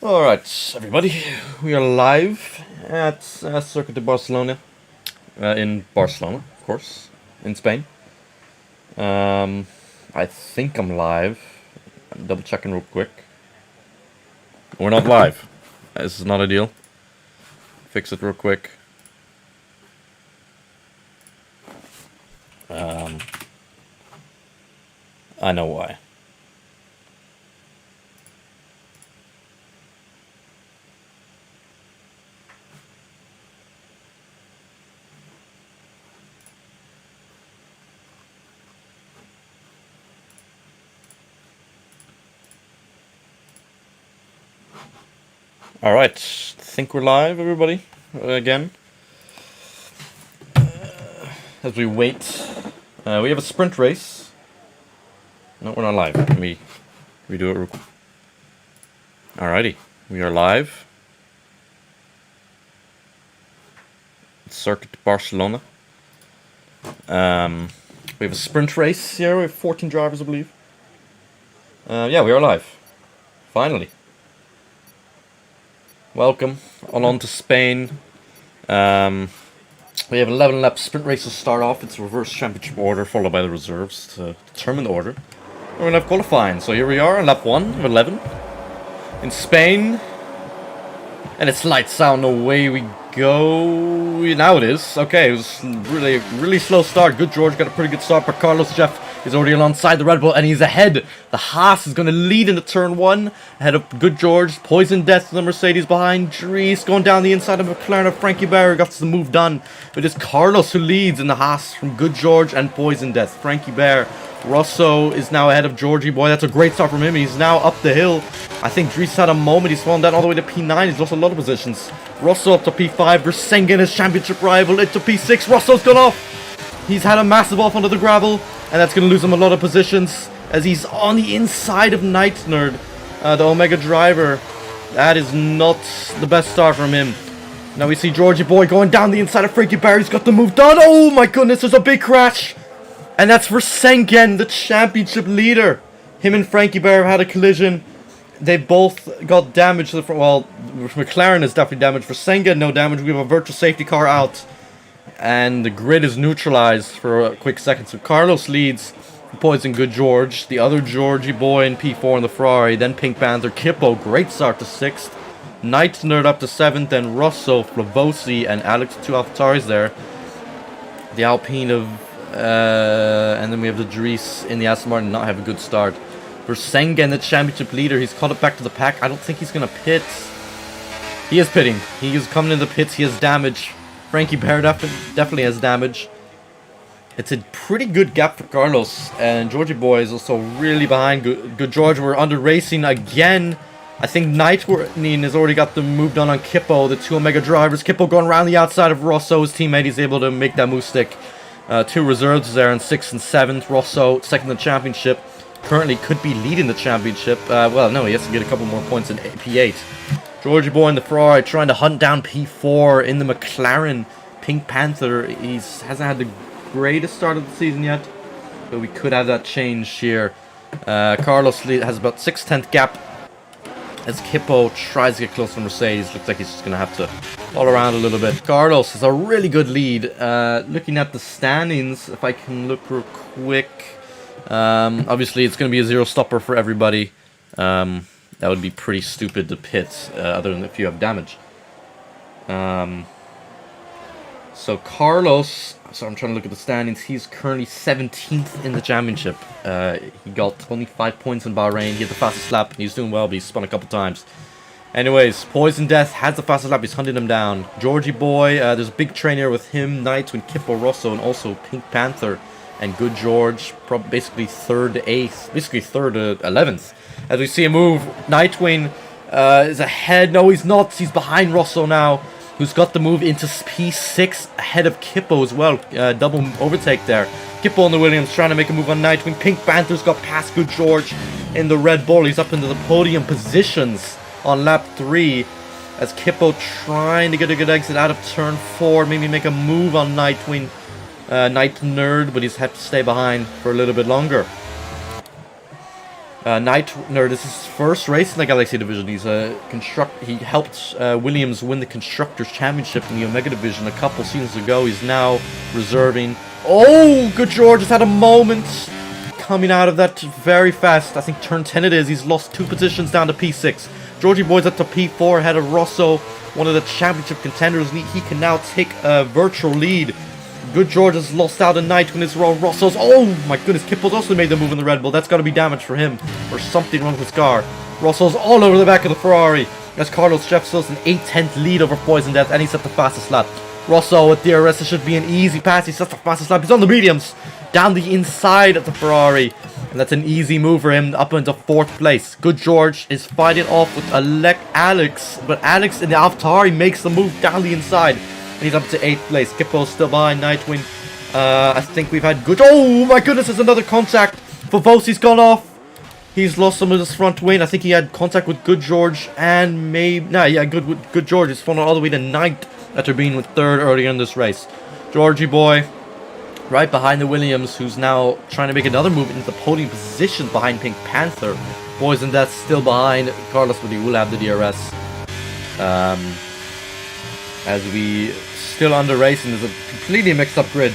Alright, everybody, we are live at Circuit de Barcelona, in Barcelona, of course, in Spain. I think I'm live. I'm double checking real quick. We're not live. This is not ideal. Fix it real quick. I know why. Alright, think we're live, everybody, again. As we wait, we have a sprint race. No, we're not live. Let me redo it real quick. Alrighty, we are live. Circuit Barcelona. We have a sprint race here. We have 14 drivers, I believe. Yeah, we are live. Finally. Welcome on to Spain. We have 11 lap sprint races start off. It's reverse championship order followed by the reserves to determine the order. We're going to have qualifying. So here we are on lap 1 of 11 in Spain. And it's lights out, away we go. Now it is. Okay, it was really slow start. Good George got a pretty good start, but Carlos Jeff is already alongside the Red Bull and he's ahead. The Haas is going to lead into turn 1. Ahead of Good George. Poison Death, the Mercedes behind. Dries going down the inside of McLaren of Frankie Barr. Got the move done. But it's Carlos who leads in the Haas from Good George and Poison Death. Frankie Barr. Russo is now ahead of Georgie Boy. That's a great start from him. He's now up the hill. I think Dries had a moment. He's fallen down all the way to P9. He's lost a lot of positions. Russo up to P5. Versengen, his championship rival, into P6. Russo's gone off. He's had a massive off onto the gravel. And that's going to lose him a lot of positions as he's on the inside of Night Nerd, the Omega driver. That is not the best start from him. Now we see Georgie Boy going down the inside of Frankie Barr. He's got the move done. Oh my goodness, there's a big crash. And that's Versengen, the championship leader. Him and Frankie Barr have had a collision. They both got damage to the front. Well, McLaren is definitely damaged. Versengen, no damage. We have a virtual safety car out. And the grid is neutralized for a quick second. So Carlos leads. Poison Good George. The other Georgie Boy in P4 in the Ferrari. Then Pink Panther. Kippo, great start to 6th. Night Nerd up to 7th. Then Russo, Flavosi, and Alex, 2 AlphaTauris there. The Alpine of... and then we have the Dries in the Aston Martin not have a good start. Versengen, the championship leader, he's caught it back to the pack. I don't think he's going to pit. He is pitting. He is coming in the pits. He has damage. Frankie Barr definitely has damage. It's a pretty good gap for Carlos. And Georgie Boy is also really behind. Good George, we're under racing again. I think Nightwing has already got the move done on Kippo, the 2 Omega drivers. Kippo going around the outside of Rosso's teammate. He's able to make that move stick. 2 reserves there in 6th and 7th. Rosso, second in the championship. Currently could be leading the championship. Well, no, he has to get a couple more points in P8. Georgie Boy in the Ferrari trying to hunt down P4 in the McLaren. Pink Panther, he hasn't had the greatest start of the season yet. But we could have that changed here. Carlos has about 6/10 gap. As Kippo tries to get close to Mercedes. Looks like he's just going to have to fall around a little bit. Carlos has a really good lead. Looking at the standings, if I can look real quick. Obviously, it's going to be a 0-stopper for everybody. That would be pretty stupid to pit, other than if you have damage. So Carlos, so I'm trying to look at the standings. He's currently 17th in the championship. He got 25 points in Bahrain. He had the fastest lap. He's doing well, but he's spun a couple times. Anyways, Poison Death has the fastest lap. He's hunting him down. Georgie Boy, there's a big train here with him, Nightwing, Kippo, Rosso, and also Pink Panther. And Good George, basically 3rd to 8th, basically 3rd to 11th. As we see a move, Nightwing is ahead. No, he's not. He's behind Rosso now, who's got the move into P6 ahead of Kippo as well. Double overtake there. Kippo and the Williams trying to make a move on Nightwing. Pink Panther's got past Good George in the Red Bull. He's up into the podium positions on lap 3. As Kippo trying to get a good exit out of turn 4. Maybe make a move on Nightwing. Night Nerd, but he's had to stay behind for a little bit longer. Night Nerd, this is his first race in the Galaxy Division. He helped Williams win the Constructors' Championship in the Omega Division a couple seasons ago. He's now reserving. Oh, Good George has had a moment coming out of that very fast. I think turn 10 it is. He's lost 2 positions down to P6. Georgie Boy's up to P4 ahead of Rosso, one of the championship contenders. He can now take a virtual lead. Good George has lost out a night when it's Rosso's. Oh my goodness, Kippo's also made the move in the Red Bull. That's got to be damage for him, or something wrong with his car. Rosso's all over the back of the Ferrari. As Carlos Jeffs an 8/10 lead over Poison Death, and he set the fastest lap. Rosso with DRS, it should be an easy pass. He sets the fastest lap. He's on the mediums, down the inside of the Ferrari. And that's an easy move for him up into 4th place. Good George is fighting off with Alex, but Alex in the AlphaTauri makes the move down the inside. And he's up to 8th place. Kippo's still behind Nightwing. I think we've had good... Oh my goodness, there's another contact. Favosi's gone off. He's lost some of his front wing. I think he had contact with Good George and maybe... Nah, yeah, Good George. He's fallen all the way to 9th after being with 3rd earlier in this race. Georgie Boy right behind the Williams, who's now trying to make another move into the podium position behind Pink Panther. Poison Death still behind Carlos, but he will have the DRS. As we still under racing, there's a completely mixed up grid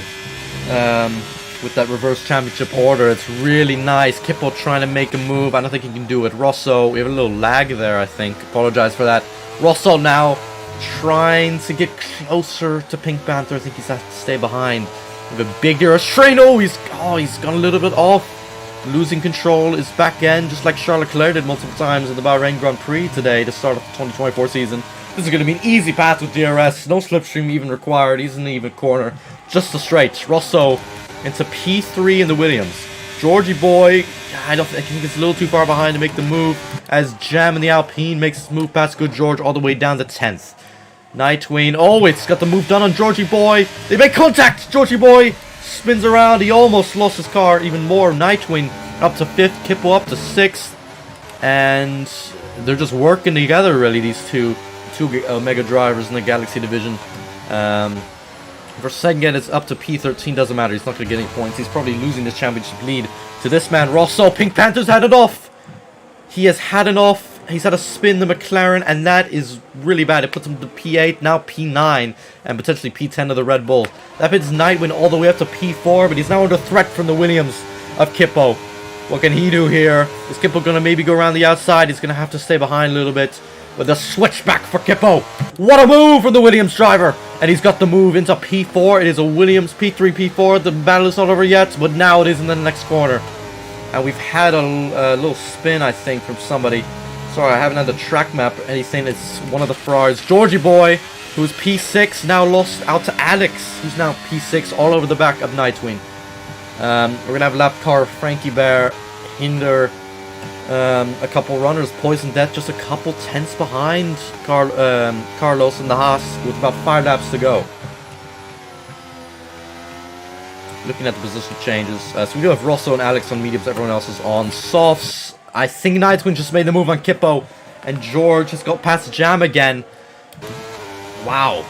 with that reverse championship order. It's really nice. Kippo trying to make a move. I don't think he can do it. Rosso, we have a little lag there, I think. Apologize for that. Rosso now trying to get closer to Pink Panther. I think he's has to stay behind. We have a big DRS train. Oh, he's gone a little bit off. Losing control is back end, just like Charles Leclerc did multiple times in the Bahrain Grand Prix today to start off the 2024 season. This is going to be an easy path with DRS. No slipstream even required. He's in the even corner. Just a straight. Rosso into P3 in the Williams. Georgie Boy, I think it's a little too far behind to make the move. As Jam in the Alpine makes his move past Good George all the way down to 10th. Nightwing. Oh, it's got the move done on Georgie Boy. They make contact. Georgie Boy spins around. He almost lost his car even more. Nightwing up to 5th. Kippo up to 6th. And they're just working together, really, these two Omega drivers in the Galaxy Division. Versengen is up to P13, doesn't matter, he's not going to get any points. He's probably losing his championship lead to this man, Rosso. Pink Panther's had it off. He has had it off. He's had a spin the McLaren, and that is really bad. It puts him to P8, now P9, and potentially P10 of the Red Bull. That puts Nightwing all the way up to P4, but he's now under threat from the Williams of Kippo. What can he do here? Is Kippo going to maybe go around the outside? He's going to have to stay behind a little bit. With a switchback for Kippo. What a move from the Williams driver. And he's got the move into P4. It is a Williams P3, P4. The battle is not over yet, but now it is in the next corner. And we've had a little spin, I think, from somebody. Sorry, I haven't had the track map or anything. It's one of the Ferraris. Georgie Boy, who's P6, now lost out to Alex, who's now P6, all over the back of Nightwing. We're going to have lap car Frankie Bear, Hinder, a couple runners. Poison Death just a couple tenths behind Carlos and the Haas with about 5 laps to go. Looking at the position changes. So we do have Rosso and Alex on mediums. Everyone else is on softs. I think Nightwing just made the move on Kippo. And George has got past Jam again. Wow.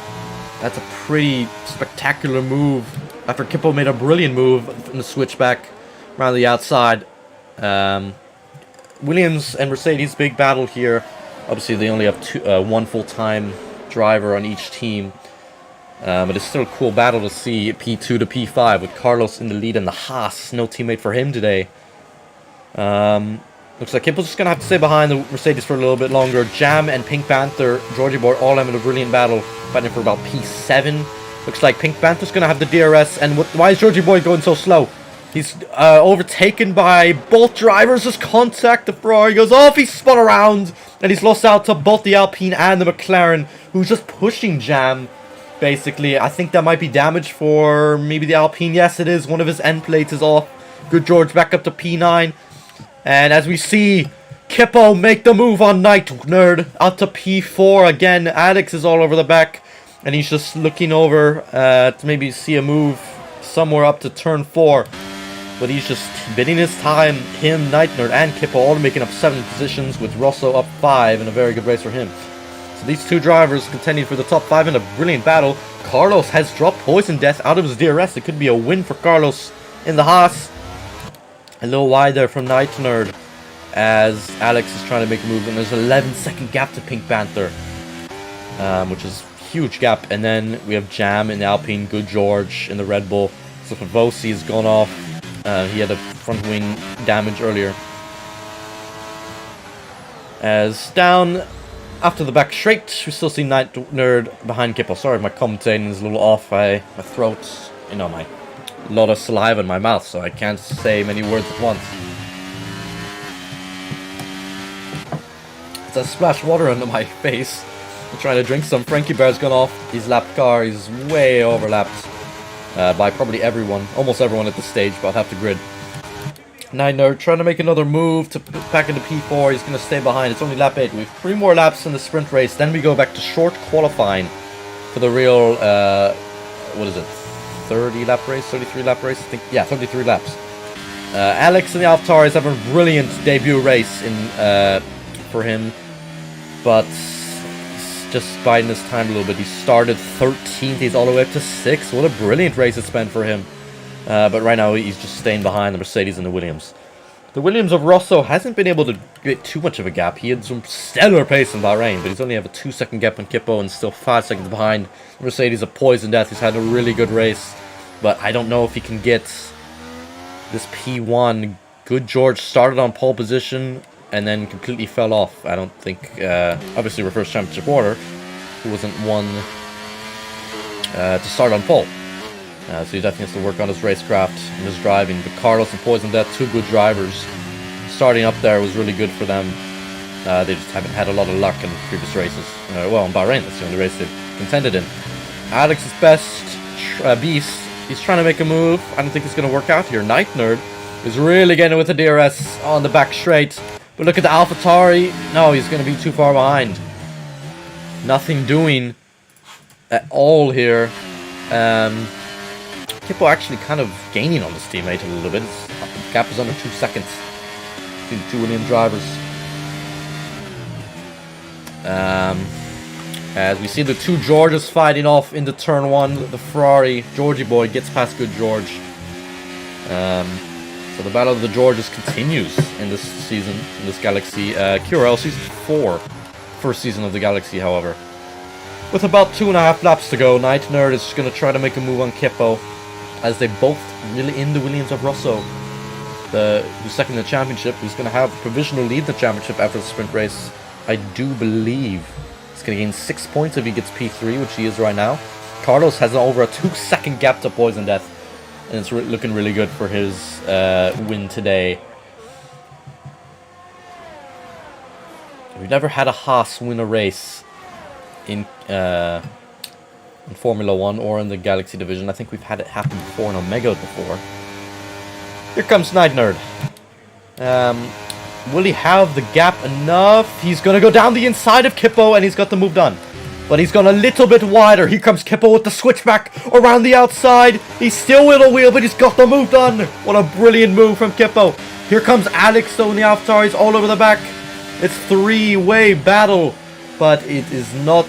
That's a pretty spectacular move. After Kippo made a brilliant move from the switchback around the outside. Williams and Mercedes, big battle here. Obviously, they only have one full-time driver on each team. But it's still a cool battle to see P2 to P5 with Carlos in the lead and the Haas. No teammate for him today. Looks like Kippo's just going to have to stay behind the Mercedes for a little bit longer. Jam and Pink Panther, Georgie Boy, all having a brilliant battle, fighting for about P7. Looks like Pink Panther's going to have the DRS. And why is Georgie Boy going so slow? He's overtaken by both drivers. Just contact. The Ferrari goes off. He's spun around. And he's lost out to both the Alpine and the McLaren, who's just pushing Jam, basically. I think that might be damage for maybe the Alpine. Yes, it is. One of his end plates is off. Good George back up to P9. And as we see Kippo make the move on Night Nerd out to P4. Again, Alex is all over the back. And he's just looking over to maybe see a move somewhere up to turn 4. But he's just bidding his time. Him, Night Nerd, and Kippo all making up 7 positions, with Rosso up 5 in a very good race for him. So these two drivers contending for the top 5 in a brilliant battle. Carlos has dropped Poison Death out of his DRS. It could be a win for Carlos in the Haas. A little wide there from Night Nerd. as Alex is trying to make a move, and there's an 11-second gap to Pink Panther, which is a huge gap. And then we have Jam in the Alpine, Good George in the Red Bull. So Pavosi has gone off. He had a front wing damage earlier. As down after the back straight, we still see Night Nerd behind Kippo. Sorry, my commentating is a little off. My throat, you know, a lot of saliva in my mouth, so I can't say many words at once. It's a splash water under my face. I'm trying to drink some. Frankie Bear's gone off. He's lapped car. He's way overlapped by probably everyone. Almost everyone at this stage, but I'll have to grid. Night Nerd trying to make another move to back into P4. He's going to stay behind. It's only lap 8. We have 3 more laps in the sprint race. Then we go back to short qualifying for the real, what is it, 30 lap race, 33 lap race? I think, yeah, 33 laps. Alex in the AlphaTauri is having a brilliant debut race for him, but just biding his time a little bit. He started 13th, he's all the way up to 6th. What a brilliant race it's been for him. But right now he's just staying behind the Mercedes and the Williams. The Williams of Rosso hasn't been able to get too much of a gap. He had some stellar pace in Bahrain, but he's only have a 2-second gap on Kippo and still 5 seconds behind. Mercedes of Poison Death. He's had a really good race, but I don't know if he can get this P1. Good George started on pole position and then completely fell off. I don't think, obviously reverse championship order, he wasn't one to start on pole. So he definitely has to work on his racecraft and his driving. But Carlos and Poison Death, 2 good drivers. Starting up there was really good for them. They just haven't had a lot of luck in previous races. Well, in Bahrain, that's the only race they've contended in. Alex's best beast. He's trying to make a move. I don't think it's going to work out here. Night Nerd is really getting with the DRS on the back straight. But look at the AlphaTauri. No, he's going to be too far behind. Nothing doing at all here. Kippo actually kind of gaining on his teammate a little bit. The gap is under 2 seconds between the 2 Williams drivers. As we see the 2 Georges fighting off into turn 1. The Ferrari, Georgie boy, gets past Good George. So the battle of the Georges continues in this season, in this Galaxy. QRL Season 4. First season of the Galaxy, however. With about 2.5 laps to go, Night Nerd is going to try to make a move on Kippo, as they both really in the Williams of Rosso. Who's second in the championship, who's going to have provisional lead in the championship after the sprint race. I do believe he's going to gain 6 points if he gets P3, which he is right now. Carlos has over a 2-second gap to Poison Death, and it's looking really good for his win today. We've never had a Haas win a race in Formula 1 or in the Galaxy division. I think we've had it happen before in Omega before. Here comes Night Nerd. Will he have the gap enough? He's going to go down the inside of Kippo and he's got the move done. But he's gone a little bit wider. Here comes Kippo with the switchback around the outside. He's still with a wheel, but he's got the move done. What a brilliant move from Kippo. Here comes Alex though in the AlphaTauri. He's all over the back. It's 3-way battle, but it is not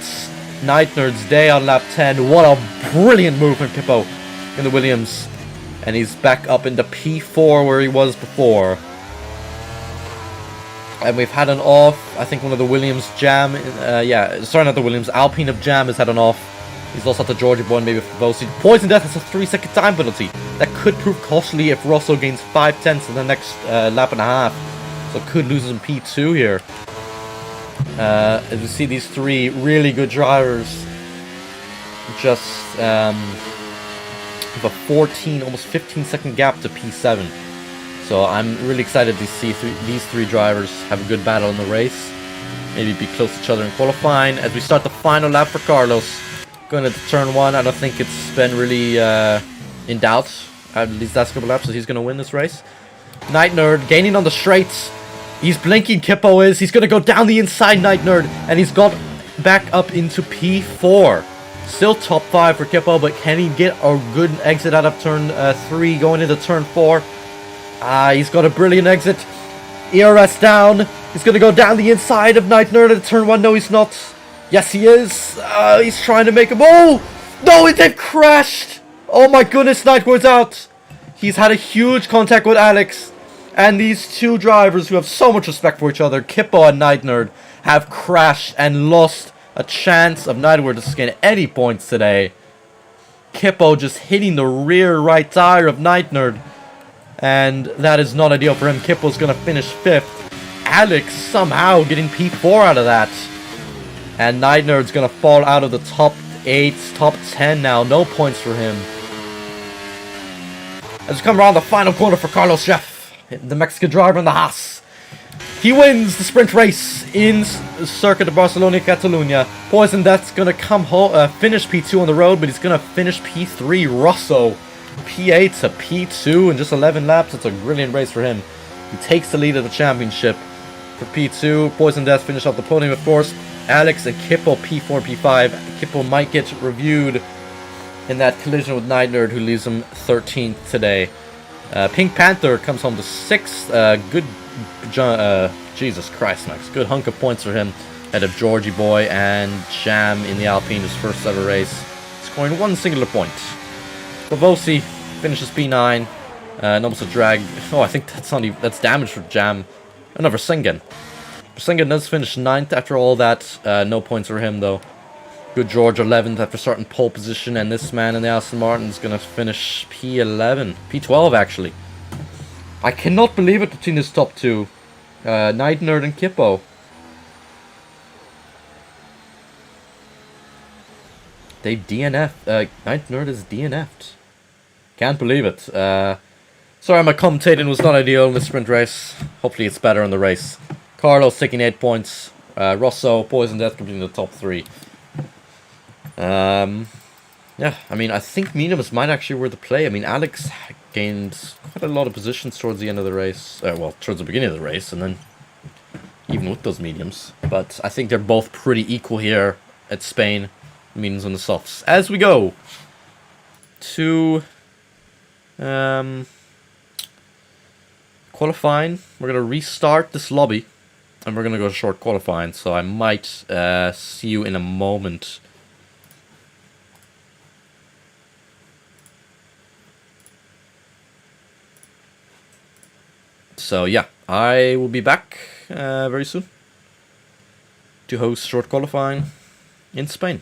Night Nerd's day on lap 10. What a brilliant move from Kippo in the Williams. And he's back up into P4 where he was before. And we've had an off. I think one of the Williams Jam. Sorry, not the Williams. Alpine of Jam has had an off. He's lost out to Georgia Boy and maybe Favosi. Poison Death has a 3-second time penalty. That could prove costly if Rosso gains 5/10 in the next lap and a half. So could lose in P2 here. As we see these 3 really good drivers just have a 14, almost 15-second gap to P7. So I'm really excited to see these 3 drivers have a good battle in the race. Maybe be close to each other in qualifying. As we start the final lap for Carlos. Going into turn 1, I don't think it's been really in doubt. At least last couple laps, so he's going to win this race. Night Nerd gaining on the straights. He's blinking, Kippo is. He's going to go down the inside, Night Nerd. And he's got back up into P4. Still top 5 for Kippo, but can he get a good exit out of turn 3 going into turn 4? He's got a brilliant exit. ERS down. He's going to go down the inside of Night Nerd at turn 1. No, he's not. Yes, he is. He's trying to make him. Oh! No, they've crashed. Oh my goodness, Night Nerd's out. He's had a huge contact with Alex. And these two drivers who have so much respect for each other, Kippo and Night Nerd, have crashed and lost a chance of Night Nerd to gain any points today. Kippo just hitting the rear right tire of Night Nerd. And that is not ideal for him. Kippo's going to finish 5th. Alex somehow getting P4 out of that. And Night Nerd's going to fall out of the top 8, top 10 now. No points for him. As we come around the final corner for Carlos Jeff, the Mexican driver in the Haas. He wins the sprint race in Circuit of Barcelona, Catalunya. Poison Death's going to come home, finish P2 on the road, but he's going to finish P3. Rosso, P8 to P2 in just 11 laps. It's a brilliant race for him. He takes the lead of the championship for P2. Poison Death finish off the podium, of course. Alex and Kippo P4, P5. Kippo might get reviewed in that collision with Night Nerd, who leaves him 13th today. Pink Panther comes home to 6th. Good, Jesus Christ, Max. Good hunk of points for him. Ahead of Georgie Boy and Jam in the Alpine, his first ever race, scoring 1 singular point. Bavosi finishes P9. And almost a drag. Oh, I think that's not even, that's damage for Jam. Oh, no, Versengen. Versengen does finish 9th after all that. No points for him, though. Good George 11th after starting pole position, and this man in the Aston Martin is going to finish P11. P12, actually. I cannot believe it between his top two. Night Nerd and Kippo. They DNF'd. Night Nerd is DNF'd. Can't believe it. Sorry, my commentating was not ideal in the sprint race. Hopefully it's better in the race. Carlos taking 8 points. Rosso, Poison Death completing the top 3. Yeah, I mean, I think mediums might actually were the play. I mean, Alex gained quite a lot of positions towards the end of the race. Well, towards the beginning of the race, and then even with those mediums. But I think they're both pretty equal here at Spain. Mediums on the softs. As we go to qualifying, we're going to restart this lobby. And we're going to go to short qualifying. So I might see you in a moment. So yeah, I will be back very soon to host short qualifying in Spain.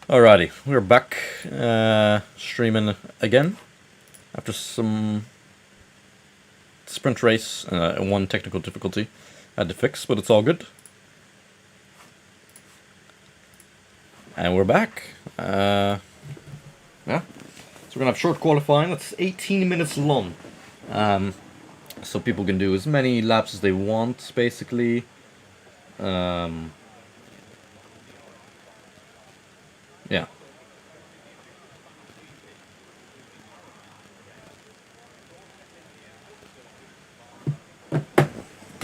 Alrighty, we're back streaming again after some sprint race and one technical difficulty I had to fix, but it's all good. And we're back. Yeah, so we're gonna have short qualifying. That's 18 minutes long, so people can do as many laps as they want, basically. Yeah.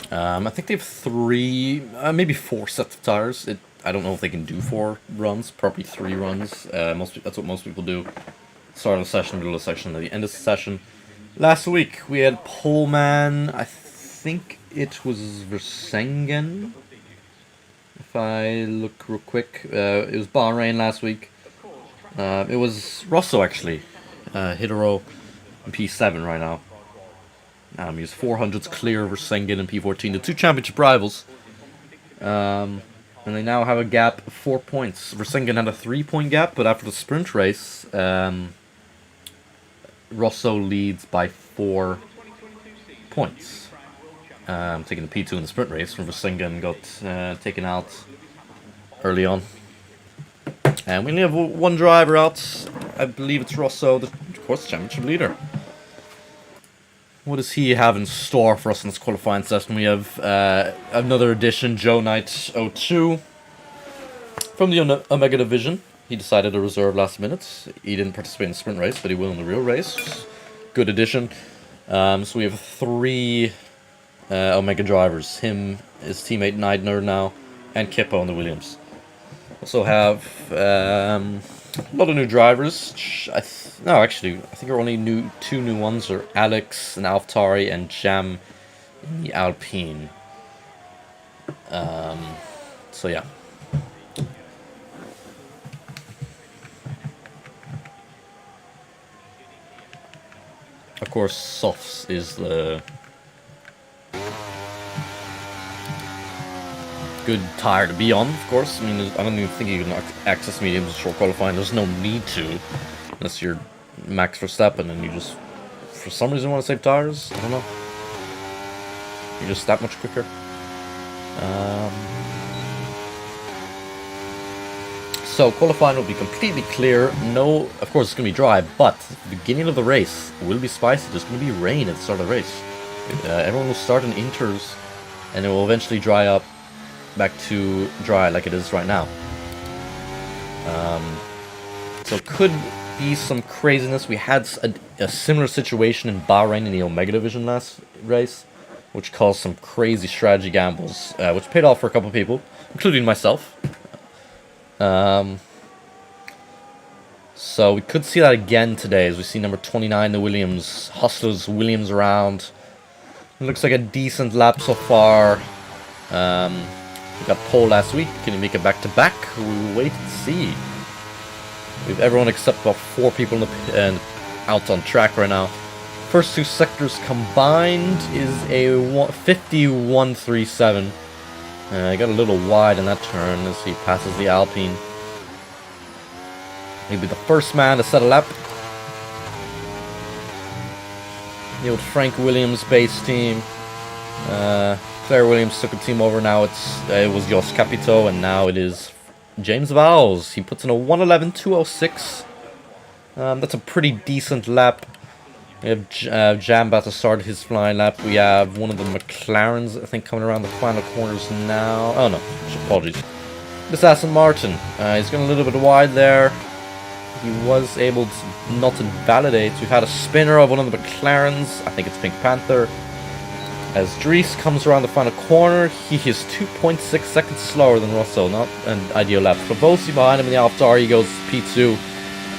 I think they have 3, maybe 4 sets of tires. I don't know if they can do 4 runs, probably 3 runs. That's what most people do. Start of the session, middle of the session, at the end of the session. Last week we had poleman. I think it was Versengen. If I look real quick, it was Bahrain last week. It was Rosso actually. Hidero in P7 right now. He's 400s clear over Versengen and P14, the 2 championship rivals. And they now have a gap of 4 points. Versengen had a 3-point gap, but after the sprint race, Rosso leads by 4 points. Taking the P2 in the sprint race, when Versengen got taken out early on. And we only have 1 driver out. I believe it's Rosso, the course championship leader. What does he have in store for us in this qualifying session? We have another edition, Joe Knight 02 from the Omega Division. He decided to reserve last minute. He didn't participate in the sprint race, but he will in the real race. Good addition. So we have 3 Omega drivers. Him, his teammate Neidner now, and Kippo in the Williams. Also have a lot of new drivers. No, actually, I think our only 2 new ones are Alex in AlphaTauri and Jam in the Alpine. So yeah. Of course, Softs is the good tire to be on, of course. I mean, I don't even think you can access mediums in short qualifying. There's no need to, unless you're Max Verstappen and you just, for some reason, want to save tires. I don't know. You're just that much quicker. So qualifying will be completely clear. No, of course it's going to be dry, but the beginning of the race will be spicy. There's going to be rain at the start of the race. Everyone will start in inters, and it will eventually dry up back to dry like it is right now. So it could be some craziness. We had a similar situation in Bahrain in the Omega Division last race, which caused some crazy strategy gambles, which paid off for a couple of people, including myself. So we could see that again today, as we see number 29, the Williams, hustlers Williams around. It looks like a decent lap so far. We got pole last week. Can he make it back-to-back? We'll wait and see. We have everyone except about 4 people out on track right now. First 2 sectors combined is a 51.37. He got a little wide in that turn as he passes the Alpine. He'll be the first man to set a lap. The old Frank Williams base team. Claire Williams took the team over. Now it was Jos Capito, and now it is James Vowles. He puts in a 1:11.206. That's a pretty decent lap. We have Jam about to start his flying lap. We have one of the McLarens, I think, coming around the final corners now. Oh no, apologies. This Aston Martin. He's going a little bit wide there. He was able to not invalidate. We've had a spinner of one of the McLarens. I think it's Pink Panther. As Dries comes around the final corner, he is 2.6 seconds slower than Rosso. Not an ideal lap. Favosi behind him in the AlphaTauri, he goes P2.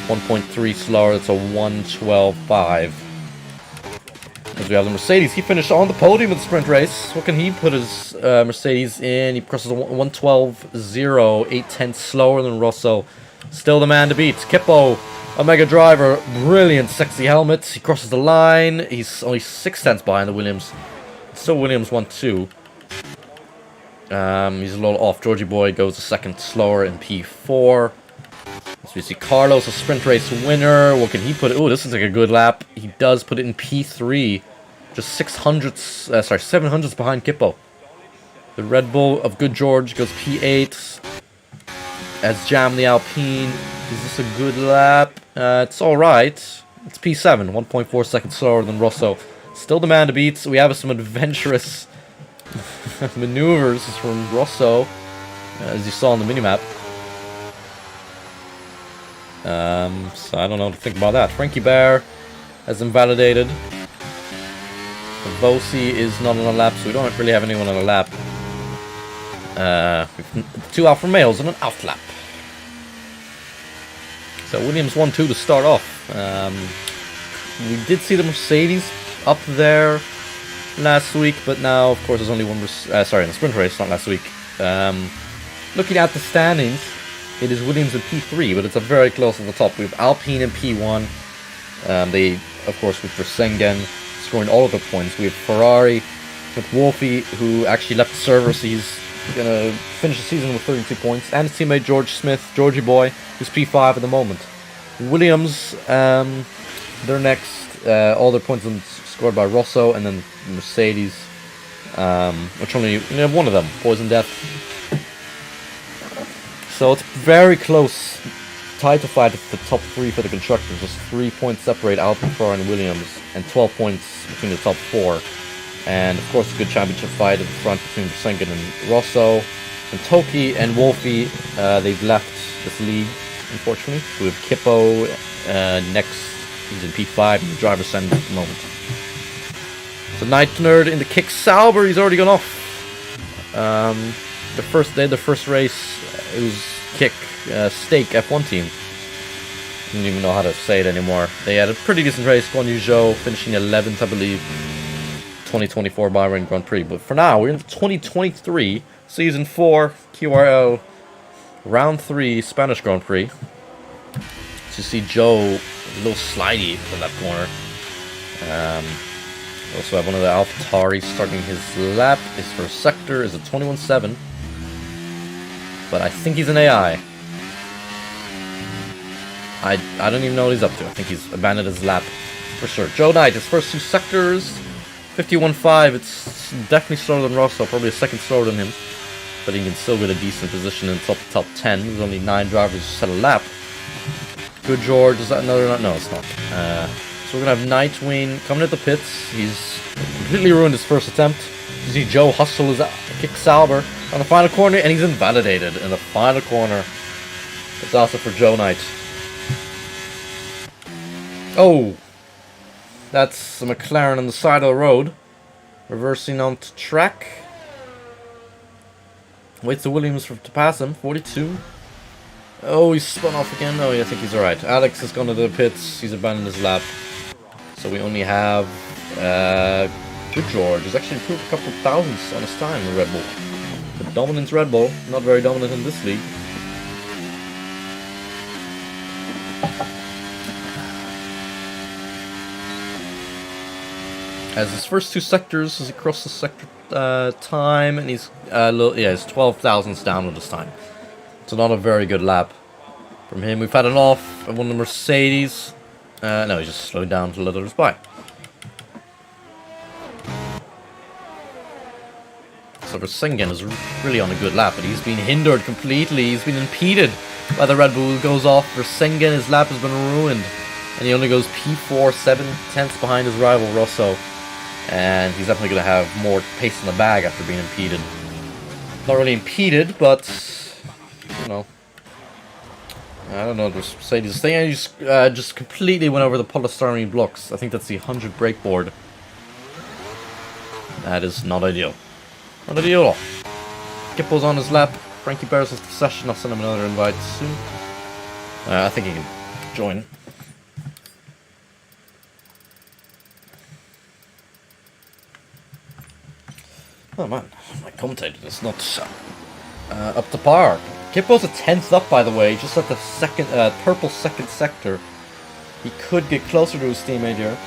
1.3 slower. That's a 1:12.5. As we have the Mercedes, he finished on the podium of the sprint race. What can he put his Mercedes in? He crosses a 1:12.0, 8/10 slower than Rosso. Still the man to beat. Kippo, Omega driver, brilliant, sexy helmet. He crosses the line. He's only 6/10 behind the Williams. Still Williams 1-2. He's a little off. Georgie Boy goes a second slower in P4. So we see Carlos, a sprint race winner. What can he put? Oh, this is like a good lap. He does put it in P3. Just 700s behind Kippo. The Red Bull of Good George goes P8. As Jam the Alpine. Is this a good lap? It's alright. It's P7, 1.4 seconds slower than Rosso. Still the man to beat. We have some adventurous maneuvers from Rosso, as you saw on the minimap. So I don't know what to think about that. Frankie Bear has invalidated. Vosi is not on a lap, so we don't really have anyone on a lap. We've 2 Alfa Males on an out lap. So Williams 1-2 to start off. We did see the Mercedes up there last week, but now, of course, there's only one. In the sprint race, not last week. Looking at the standings, it is Williams in P3, but it's a very close at the top. We have Alpine in P1. They, of course, with Versengen scoring all of the points. We have Ferrari with Wolfie, who actually left the server, so he's gonna finish the season with 32 points, and his teammate George Smith, Georgie Boy, who's P5 at the moment. Williams, they're next. All their points scored by Rosso, and then Mercedes, which only have one of them, Poison Death. So it's very close, tied to fight for the top 3 for the constructors. Just 3 points separate Alpine, Ferrari, and Williams, and 12 points between the top 4. And of course, a good championship fight at the front between Versengen and Rosso. And Toki and Wolfie, they've left this league, unfortunately. We have Kippo next. He's in P5 in the driver's center at the moment. So Night Nerd in the Kick Sauber, he's already gone off. The first race, it was Kick Stake F1 team. I don't even know how to say it anymore. They had a pretty decent race. Guan Yu Zhou finishing 11th, I believe. 2024 Bahrain Grand Prix. But for now, we're in 2023 Season 4 QRL Round 3 Spanish Grand Prix. So you see Joe a little slidey in that corner. We also have one of the AlphaTauri starting his lap. His first sector is a 21.7. But I think he's an AI. I don't even know what he's up to. I think he's abandoned his lap for sure. Joe Knight, his first 2 sectors. 51.5, it's definitely slower than Rosso, probably a second slower than him. But he can still get a decent position in top 10. There's only 9 drivers who set a lap. Good George, is that another? No, it's not. So we're going to have Nightwing coming at the pits. He's completely ruined his first attempt. You see Joe hustle his Kick Sauber on the final corner, and he's invalidated in the final corner. It's also for Joe Knight. Oh! That's a McLaren on the side of the road. Reversing onto track. Waits the Williams to pass him. 42. Oh, he's spun off again. Oh, yeah, I think he's alright. Alex has gone to the pits. He's abandoned his lap. So we only have Good George. He's actually improved a couple of thousandths on his time in Red Bull. The dominant Red Bull. Not very dominant in this league. As his first 2 sectors, as he crosses the sector time, and he's he's 12 thousandths down with his time. So not a very good lap from him. We've had an off of one of the Mercedes. No, he just slowed down to let others by. So Versengen is really on a good lap, but he's been hindered completely. He's been impeded by the Red Bull who goes off. Versengen, his lap has been ruined. And he only goes P4, 7/10 behind his rival, Rosso. And he's definitely going to have more pace in the bag after being impeded. Not really impeded, but, you know. I don't know, this Mercedes thing just completely went over the polystyrene blocks. I think that's the 100 brake board. That is not ideal. Not ideal at all. Kippo's on his lap. Frankie Bears has the session. I'll send him another invite soon. I think he can join. Oh man, my commentator is not up to par. Kippo's a 10th up, by the way, just at the second, purple second sector. He could get closer to his teammate here.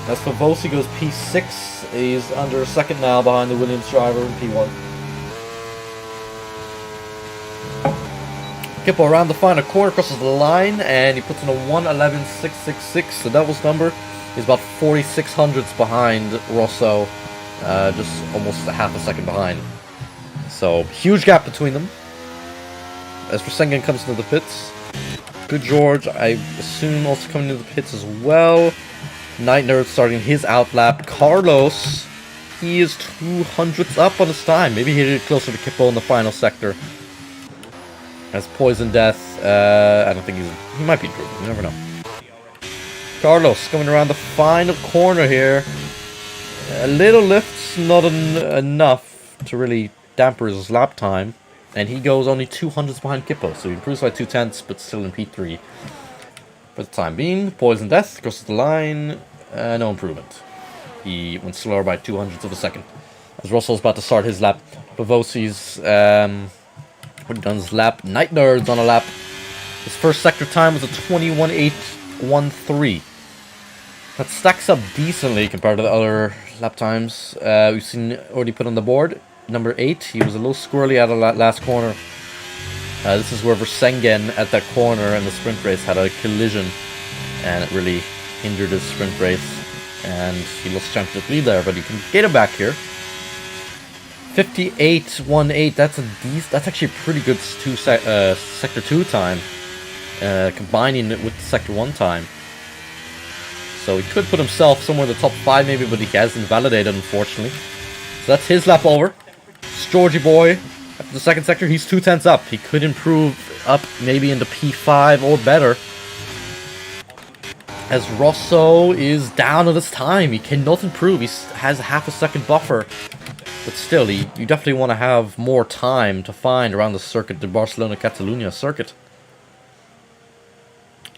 As for Vosi goes P6, he's under a second now behind the Williams driver in P1. Kippo around the final corner, crosses the line, and he puts in a 1:11.666. The Devil's number is about 46 hundredths behind Rosso, just almost a half a second behind. So, huge gap between them. As Versengen comes into the pits, Good George, I assume, also coming into the pits as well. Night Nerd starting his outlap. Carlos, he is 200ths up on his time. Maybe he hit it closer to Kippo in the final sector. As Poison Death, I don't think he might be driven, you never know. Carlos coming around the final corner here. A little lift's not enough to really damper his lap time. And he goes only 200ths behind Kippo, so he improves by 0.2, but still in P3. For the time being, Poison Death crosses the line, no improvement. He went slower by 200ths of a second. As Russell's about to start his lap, Pavosi's done his lap. Night Nerd's on a lap. His first sector time was a 21.813. That stacks up decently compared to the other lap times we've seen already put on the board. Number 8, he was a little squirrely out of that last corner. This is where Versengen at that corner in the sprint race had a collision, and it really hindered his sprint race, and he lost championship lead there, but he can get it back here. 58.18, that's actually a pretty good sector 2 time, combining it with the sector 1 time. So he could put himself somewhere in the top 5 maybe, but he hasn't validated, unfortunately. So that's his lap over. It's Georgie Boy, after the second sector, he's 0.2 up. He could improve up maybe into P5 or better. As Rosso is down at his time, he cannot improve. He has a half a second buffer. But still, you definitely want to have more time to find around the circuit, the Barcelona-Catalunya circuit.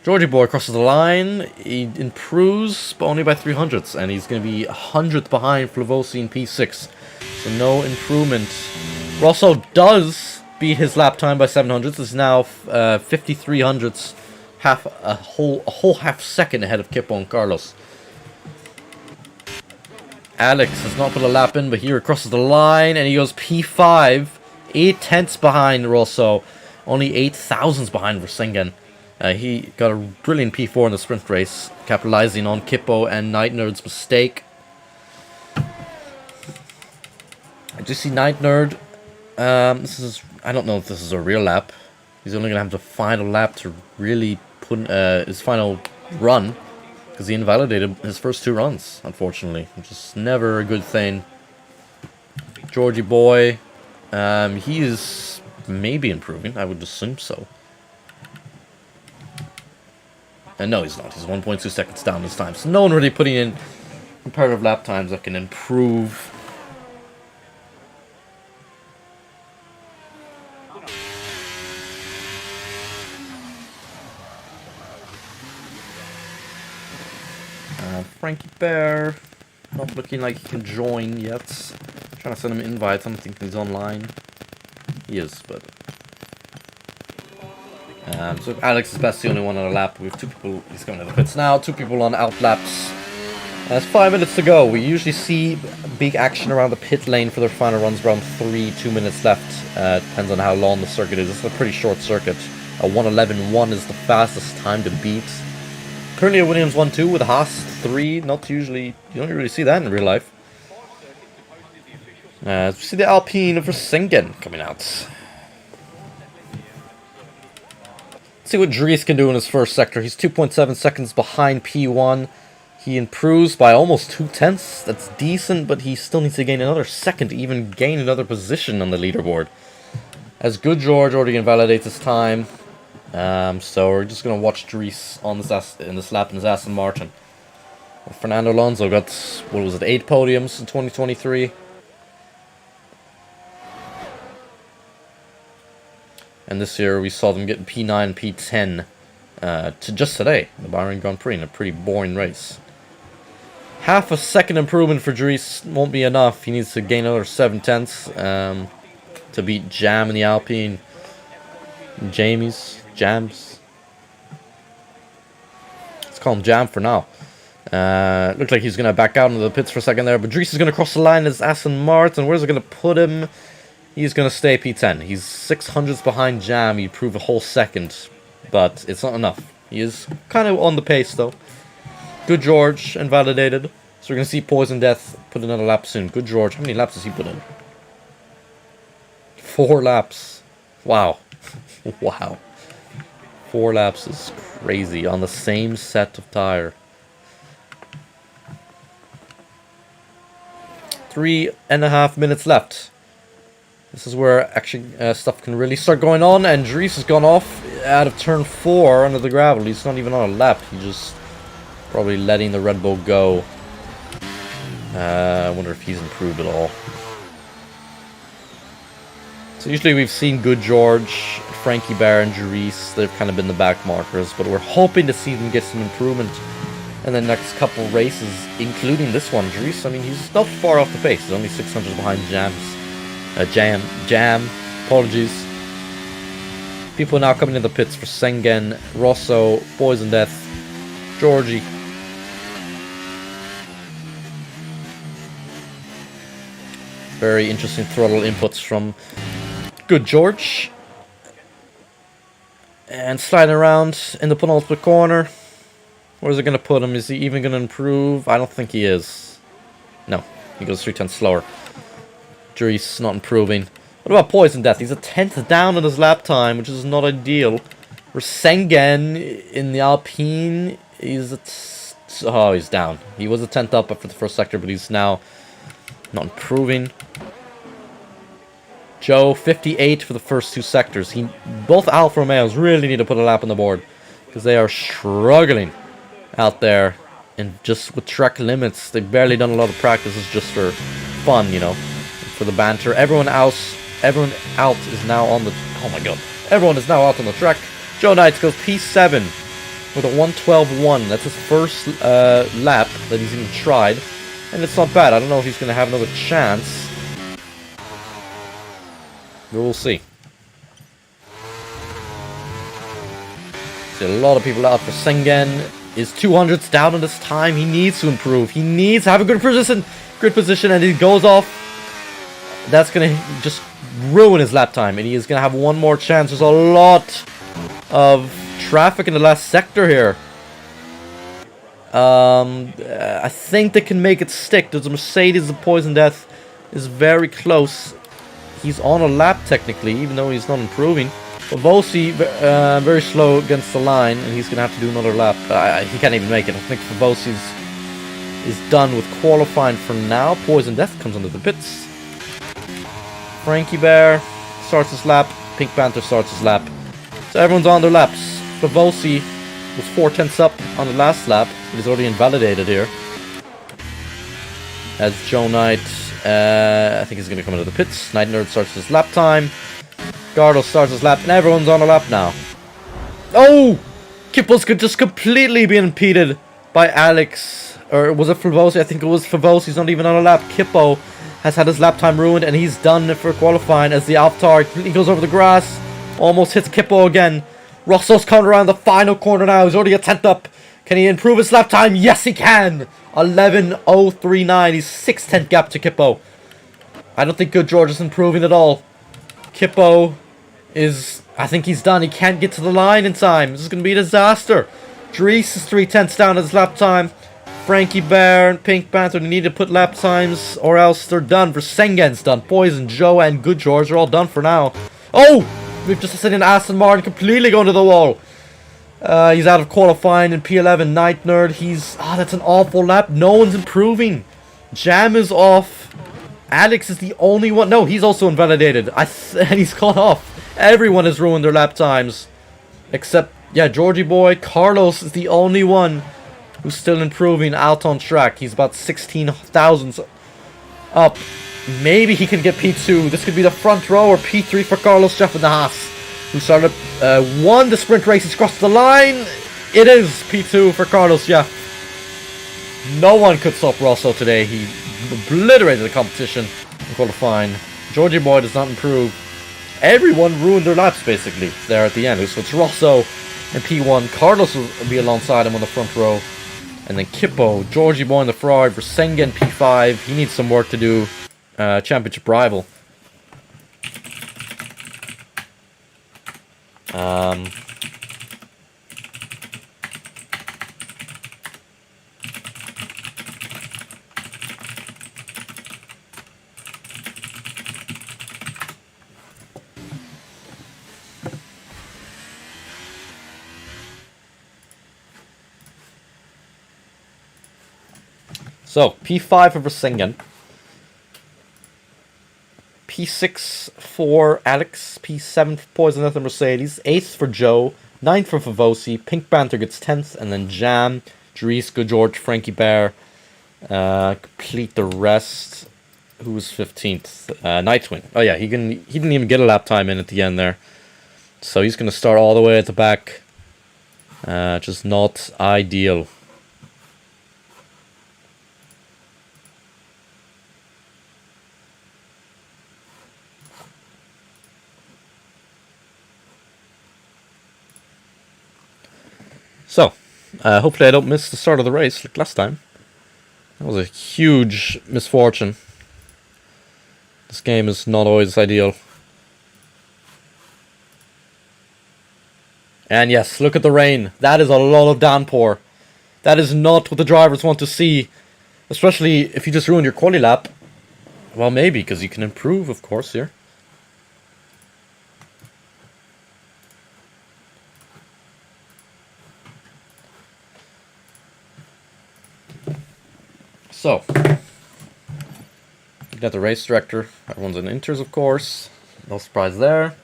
Georgie Boy crosses the line. He improves, but only by 300ths, and he's going to be 100th behind Flavosi in P6. So no improvement. Rosso does beat his lap time by 700ths. It's now 53 hundredths, a whole half second ahead of Kippo and Carlos. Alex has not put a lap in, but here it crosses the line, and he goes P5, 8/10ths behind Rosso, only 8 thousandths behind Versengen. He got a brilliant P4 in the sprint race, capitalizing on Kippo and Night Nerd's mistake. I just see Night Nerd. I don't know if this is a real lap. He's only going to have the final lap to really put his final run, because he invalidated his first 2 runs, unfortunately, which is never a good thing. Georgie Boy, he is maybe improving, I would assume so. And no, he's not. He's 1.2 seconds down this time. So no one really putting in comparative lap times that can improve. Frankie Bear, not looking like he can join yet. Trying to send him invites. I don't think he's online. He is, but... so Alex is best the only one on a lap. We have 2 people, he's going to the pits now, 2 people on out laps. There's 5 minutes to go. We usually see big action around the pit lane for their final runs around 2 minutes left. Depends on how long the circuit is. It's a pretty short circuit. A 1:11.1 is the fastest time to beat. Currently a Williams 1-2 with a Haas 3. Not usually, you don't really see that in real life. We see the Alpine of Versengen coming out. See what Dries can do in his first sector. He's 2.7 seconds behind P1. He improves by almost 0.2. That's decent, but he still needs to gain another second to even gain another position on the leaderboard. As Good George already invalidates his time. So we're just going to watch Dries on this lap in his Aston Martin. Fernando Alonso got, 8 podiums in 2023. And this year we saw them get P9 and P10 to just today, the Bahrain Grand Prix, in a pretty boring race. Half a second improvement for Dries won't be enough. He needs to gain another 7/10 to beat Jam in the Alpine. Jams. Let's call him Jam for now. Looked like he's going to back out into the pits for a second there, but Dries is going to cross the line as Aston Martin. Where's it going to put him? he's going to stay P10. He's 600s behind Jam. He improved a whole second, but it's not enough. He is kind of on the pace, though. Good George, invalidated. So we're going to see Poison Death put another lap soon. Good George. How many laps does he put in? 4 laps. Wow. Wow. 4 laps is crazy on the same set of tire. 3.5 minutes left. This is where actually stuff can really start going on. And Dries has gone off out of turn 4 under the gravel. He's not even on a lap. He's just probably letting the Red Bull go. I wonder if he's improved at all. So usually we've seen Good George, Frankie Bear, and Dries. They've kind of been the back markers, but we're hoping to see them get some improvement in the next couple races, including this one. Dries, I mean, he's not far off the pace. He's only 600 behind Jam. Apologies. People are now coming in the pits for Sengen, Rosso, Poison Death, Georgie. Very interesting throttle inputs from Good George. And sliding around in the penultimate corner. Where's it going to put him? Is he even going to improve? I don't think he is. No, he goes 3/10 slower. Dries not improving. What about Poison Death? He's a 10th down on his lap time, which is not ideal. Sengen in the Alpine, he's down. He was a 10th up after the first sector, but he's now not improving. Joe, 58 for the first 2 sectors. Both Alfa Romeos really need to put a lap on the board because they are struggling out there. And just with track limits, they've barely done a lot of practices just for fun, you know, for the banter. Everyone out is now on the... Oh my god. Everyone is now out on the track. Joe Knights goes P7 with a 1:12.1. That's his first lap that he's even tried. And it's not bad. I don't know if he's going to have another chance. But we'll see. See a lot of people out for Sengen. His 200's down on this time. He needs to improve. He needs to have a good position, and he goes off. That's going to just ruin his lap time, and he is going to have one more chance. There's a lot of traffic in the last sector here. I think they can make it stick. There's a Mercedes. The Poison Death is very close. He's on a lap technically, even though he's not improving. Favossi, very slow against the line, and he's going to have to do another lap. He can't even make it. I think Favossi is done with qualifying for now. Poison Death comes under the pits. Frankie Bear starts his lap. Pink Panther starts his lap. So everyone's on their laps. Favossi was 4/10 up on the last lap. He's already invalidated here. As Joe Knight, I think he's going to come into the pits. Night Nerd starts his lap time. Gardo starts his lap, and everyone's on a lap now. Oh! Kipples could just completely be impeded by Alex. Or was it Favossi? I think it was Favossi. He's not even on a lap. Kippo has had his lap time ruined, and he's done for qualifying as the Alptar. He goes over the grass. Almost hits Kippo again. Rosso's coming around the final corner now. He's already a 10th up. Can he improve his lap time? Yes, he can! 11.039. He's 6/10 gap to Kippo. I don't think Good George is improving at all. Kippo is... I think he's done. He can't get to the line in time. This is going to be a disaster. Dries is 3/10 down at his lap time. Frankie Bear and Pink Panther, they need to put lap times or else they're done. Versengen's done. Poison, Joe, and Good George are all done for now. Oh! We've just seen an Aston Martin completely going to the wall. He's out of qualifying in P11. Night Nerd, he's... that's an awful lap. No one's improving. Jam is off. Alex is the only one... No, he's also invalidated. And he's gone off. Everyone has ruined their lap times. Except, yeah, Georgie Boy. Carlos is the only one who's still improving out on track. He's about 16 thousandths up. Maybe he can get P2. This could be the front row or P3 for Carlos Jeff in the Haas, who started won the sprint race. He's crossed the line. It is P2 for Carlos Jeff. No one could stop Rosso today. He obliterated the competition in qualifying. Georgie Boy does not improve. Everyone ruined their laps basically there at the end. So it's Rosso and P1. Carlos will be alongside him on the front row. And then Kippo, Georgie Boy in the Ferrari, Versengen P5. He needs some work to do. Championship rival. Um, so, P5 for Versingen. P6 for Alex, P7 for Poisoneth and Mercedes, 8th for Joe, 9th for Favosi, Pink Panther gets 10th, and then Jam, Dries, Good George, Frankie Bear, complete the rest. Who was 15th? Nightwing. Oh yeah, he didn't even get a lap time in at the end there. So he's going to start all the way at the back. Just not ideal. So, hopefully I don't miss the start of the race like last time. That was a huge misfortune. This game is not always ideal. And yes, look at the rain. That is a lot of downpour. That is not what the drivers want to see. Especially if you just ruin your quali lap. Well, maybe, because you can improve, of course, here. So, you got the race director. Everyone's in inters, of course. No surprise there.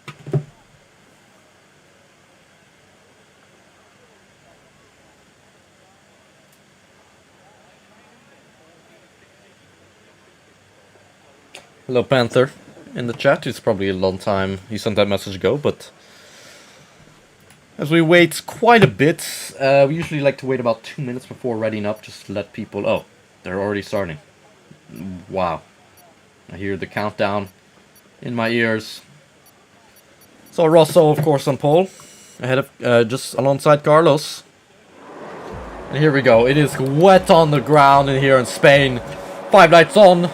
Hello, Panther. In the chat, it's probably a long time he sent that message ago, but as we wait quite a bit, we usually like to wait about 2 minutes before readying up, just to let people... Oh, they're already starting. Wow. I hear the countdown in my ears. So Rosso, of course, on pole, ahead of just alongside Carlos. And here we go. It is wet on the ground in here in Spain. 5 lights on.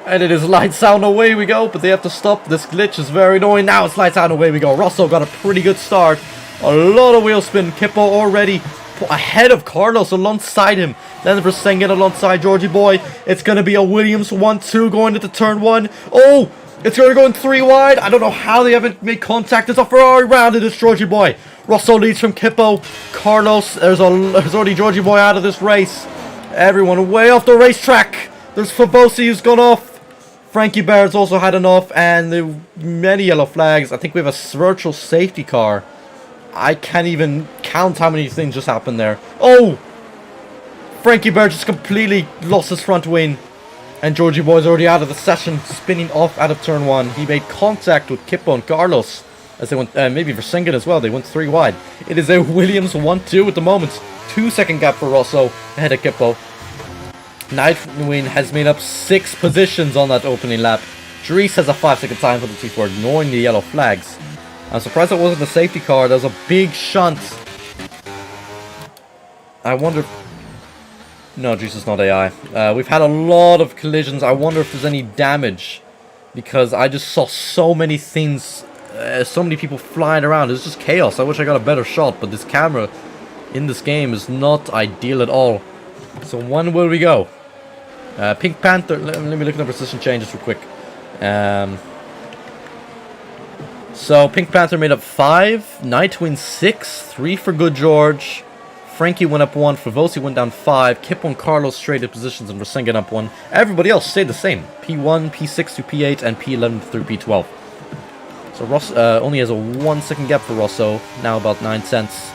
And it is lights out and away we go, but they have to stop. This glitch is very annoying. Now it's lights out and away we go. Rosso got a pretty good start. A lot of wheel spin. Kippo already ahead of Carlos alongside him. Then Versingen alongside Georgie Boy. It's going to be a Williams 1-2 going into turn 1. Oh, it's going to go in 3 wide. I don't know how they haven't made contact. It's a Ferrari round. It is Georgie Boy. Rosso leads from Kippo. Carlos, there's already Georgie Boy out of this race. Everyone way off the racetrack. There's Favosi who's gone off. Frankie Bear's also had enough, and the many yellow flags. I think we have a virtual safety car. I can't even count how many things just happened there. Oh! Frankie Bear just completely lost his front wing. And Georgie Boy's already out of the session, spinning off out of turn 1. He made contact with Kippo and Carlos as they went, maybe Versingen as well. They went 3 wide. It is a Williams 1-2 at the moment. 2-second gap for Rosso ahead of Kippo. Nightwing has made up 6 positions on that opening lap. Dries has a 5-second time penalty for ignoring the yellow flags. I'm surprised it wasn't a safety car. There was a big shunt. I wonder... No, Dries is not AI. We've had a lot of collisions. I wonder if there's any damage. Because I just saw so many things. So many people flying around. It's just chaos. I wish I got a better shot. But this camera in this game is not ideal at all. So when will we go? Pink Panther, let me look at the position changes real quick. So Pink Panther made up 5, Nightwing 6, 3 for Good George, Frankie went up 1, Favosi went down 5, Kippo and Carlos traded positions and Versingen up 1. Everybody else stayed the same, P1, P6 to P8, and P11 through P12. So Ross only has a 1-second gap for Rosso, now about 9 cents.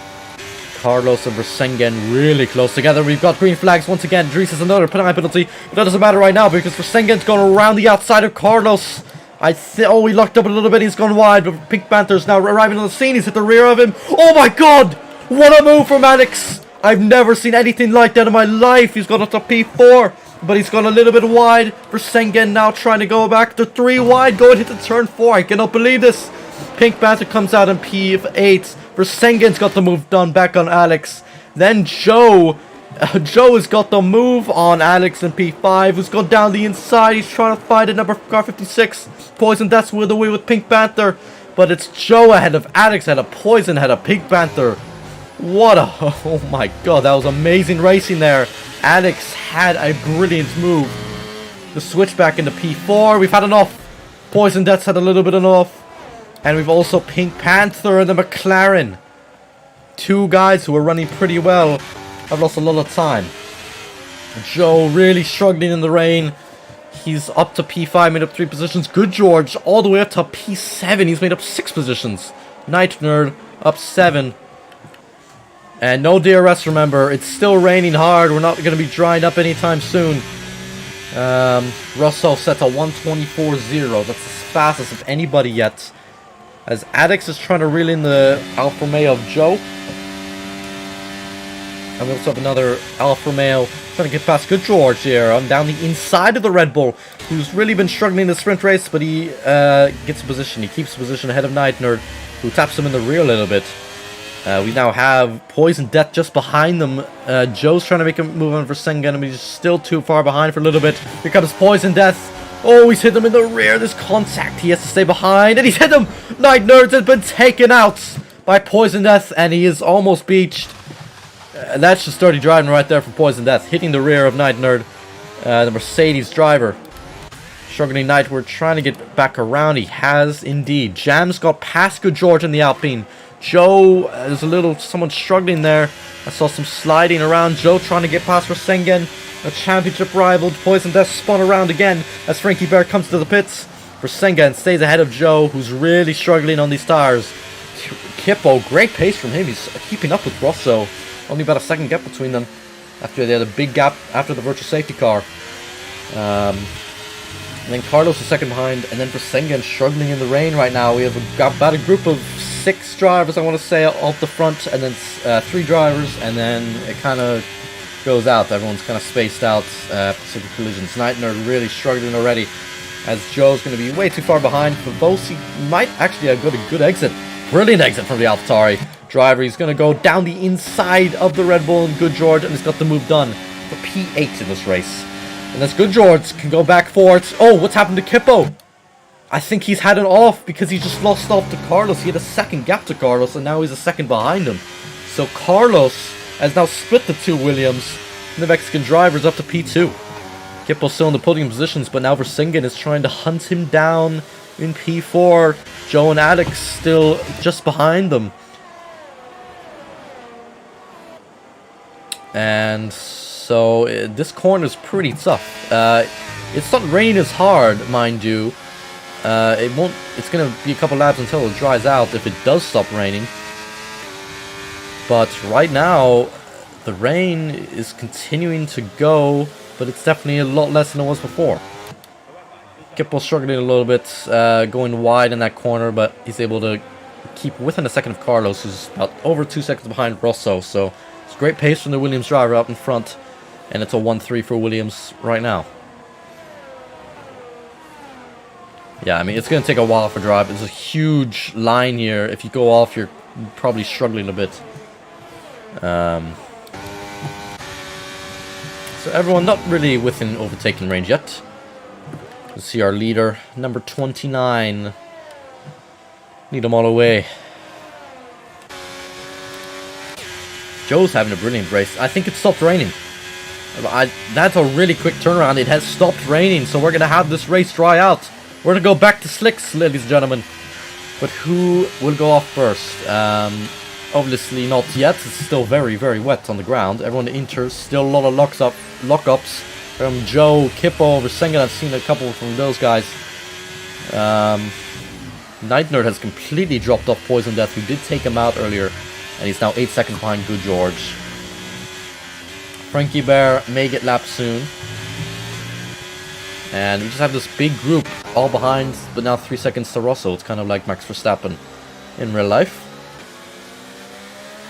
Carlos and Versingen really close together. We've got green flags once again. Dries has another penalty, but that doesn't matter right now because Versingen's gone around the outside of Carlos. Oh, he locked up a little bit. He's gone wide, but Pink Panther's now arriving on the scene. He's at the rear of him. Oh my God! What a move from Alex! I've never seen anything like that in my life. He's gone up to P4, but he's gone a little bit wide. Versingen now trying to go back to 3 wide, going into turn 4. I cannot believe this. Pink Panther comes out in P8. Versingen's got the move done back on Alex. Then Joe has got the move on Alex in P5, who's gone down the inside. He's trying to find a number car 56. Poison, that's with the way with Pink Panther. But it's Joe ahead of Addicts, ahead of Poison, ahead of Pink Panther. What a... Oh my god, that was amazing racing there. Addicts had a brilliant move. The switch back into P4. We've had enough. Poison Death's had a little bit enough. And we've also Pink Panther and the McLaren. Two guys who are running pretty well. I've lost a lot of time. Joe really struggling in the rain. He's up to P5, made up 3 positions. Good George all the way up to P7. He's made up 6 positions. Night Nerd up 7. And no DRS, remember. It's still raining hard. We're not going to be drying up anytime soon. Russell set to 124.0. That's as fastest of anybody yet. As Addicts is trying to reel in the Alfa Romeo of Joe. And we also have another Alfa Romeo trying to get past Good George here. Down the inside of the Red Bull, who's really been struggling in the sprint race, but he gets a position. He keeps a position ahead of Night Nerd, who taps him in the rear a little bit. We now have Poison Death just behind them. Joe's trying to make a move on for Sengen, but he's still too far behind for a little bit. Here comes Poison Death. Oh, he's hit him in the rear. There's contact. He has to stay behind, and he's hit him. Night Nerd has been taken out by Poison Death, and he is almost beached. That's just dirty driving right there for Poison Death, hitting the rear of Night Nerd, the Mercedes driver. Struggling Night, we're trying to get back around. He has indeed. Jam's got past Good George in the Alpine. Joe, there's a little someone struggling there. I saw some sliding around. Joe trying to get past Versengen, a championship rival. Poison Death spun around again as Frankie Bear comes to the pits. Versengen stays ahead of Joe, who's really struggling on these tires. Kippo, great pace from him. He's keeping up with Rosso. Only about a second gap between them after they had a big gap after the virtual safety car. And then Carlos is second behind, and then Versengen struggling in the rain right now. We have about a group of 6 drivers, I want to say, off the front, and then 3 drivers, and then it kind of goes out. Everyone's kind of spaced out after certain collisions. Night Nerd really struggling already, as Joe's going to be way too far behind. Favosi might actually have got a good exit. Brilliant exit from the AlphaTauri driver. He's going to go down the inside of the Red Bull and Good George, and he's got the move done for P8 in this race. And this Good George can go back for it. Oh, what's happened to Kippo? I think he's had it off because he just lost off to Carlos. He had a second gap to Carlos, and now he's a second behind him. So Carlos has now split the 2 Williams, and the Mexican driver's up to P2. Kippo's still in the podium positions, but now Versengen is trying to hunt him down in P4. Joe and Addicts still just behind them. And so this corner is pretty tough. It's not raining as hard, mind you. It's gonna be a couple laps until it dries out if it does stop raining. But right now, the rain is continuing to go, but it's definitely a lot less than it was before. Kippo's struggling a little bit, going wide in that corner, but he's able to keep within a second of Carlos, who's about over 2 seconds behind Rosso. So it's great pace from the Williams driver up in front, and it's a 1-3 for Williams right now. Yeah, I mean, it's going to take a while for drive. It's a huge line here. If you go off, you're probably struggling a bit. So everyone not really within overtaking range yet. Let's see our leader, number 29. Need them all away. Joe's having a brilliant race. I think it stopped raining. That's a really quick turnaround. It has stopped raining, so we're going to have this race dry out. We're going to go back to slicks, ladies and gentlemen. But who will go off first? Obviously not yet. It's still very, very wet on the ground. Everyone enters. Still a lot of lockups from Joe, Kippo, Versengen. I've seen a couple from those guys. Night Nerd has completely dropped off Poison Death, who did take him out earlier. And he's now 8 seconds behind Good George. Frankie Bear may get lapped soon. And we just have this big group all behind, but now 3 seconds to Russell. It's kind of like Max Verstappen in real life.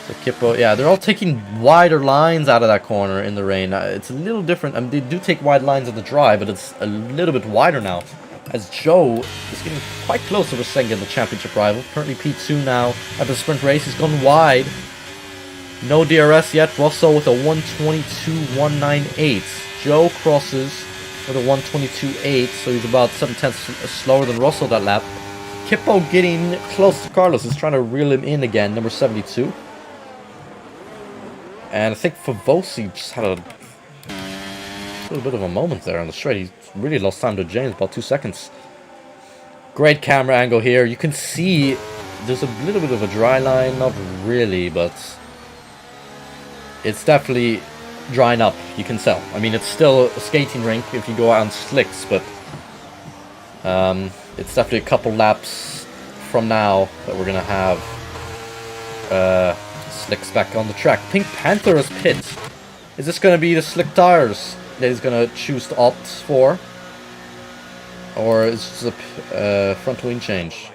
So Kippo, yeah, they're all taking wider lines out of that corner in the rain. It's a little different. I mean, they do take wide lines in the dry, but it's a little bit wider now. As Joe is getting quite close to Versengen, the championship rival. Currently P2 now at the sprint race. He's gone wide. No DRS yet. Russell with a 122.198. Joe crosses with a 122.8, so he's about 7 tenths slower than Russell that lap. Kippo getting close to Carlos. He's trying to reel him in again, number 72. And I think Favosi just had a little bit of a moment there on the straight. He really lost time to James, about 2 seconds. Great camera angle here. You can see there's a little bit of a dry line. Not really, but it's definitely drying up. You can tell. I mean, it's still a skating rink if you go out on slicks, but it's definitely a couple laps from now that we're going to have slicks back on the track. Pink Panther is pit. Is this going to be the slick tires that he's going to choose to opt for? Or is this a front wing change?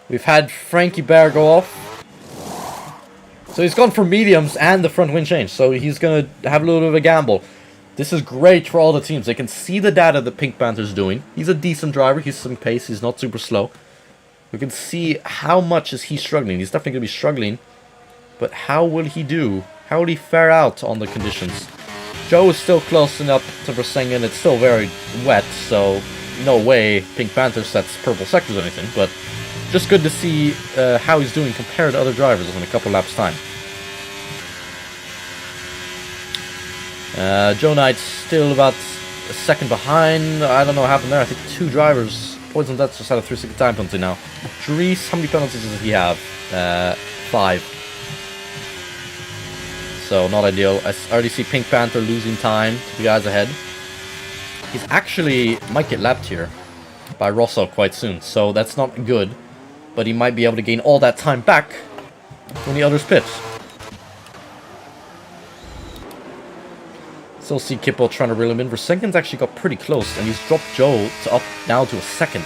We've had Frankie Bear go off. So he's gone for mediums and the front wing change. So he's going to have a little bit of a gamble. This is great for all the teams. They can see the data that Pink Panther's doing. He's a decent driver. He's some pace. He's not super slow. We can see how much is he struggling. He's definitely going to be struggling. But how will he do? How will he fare out on the conditions? Joe is still close enough to Versengen. It's still very wet, so no way Pink Panther sets purple sectors or anything. But just good to see how he's doing compared to other drivers in a couple laps' time. Joe Knight's still about a second behind. I don't know what happened there. I think 2 drivers. Poison Death just had a 3-second time penalty now. Dries, how many penalties does he have? 5. So, not ideal. I already see Pink Panther losing time to the guys ahead. He's actually might get lapped here by Rosso quite soon. So, that's not good. But he might be able to gain all that time back when the others pit. Still see Kippo trying to reel him in. Versengen's actually got pretty close, and he's dropped Joe up now to a second.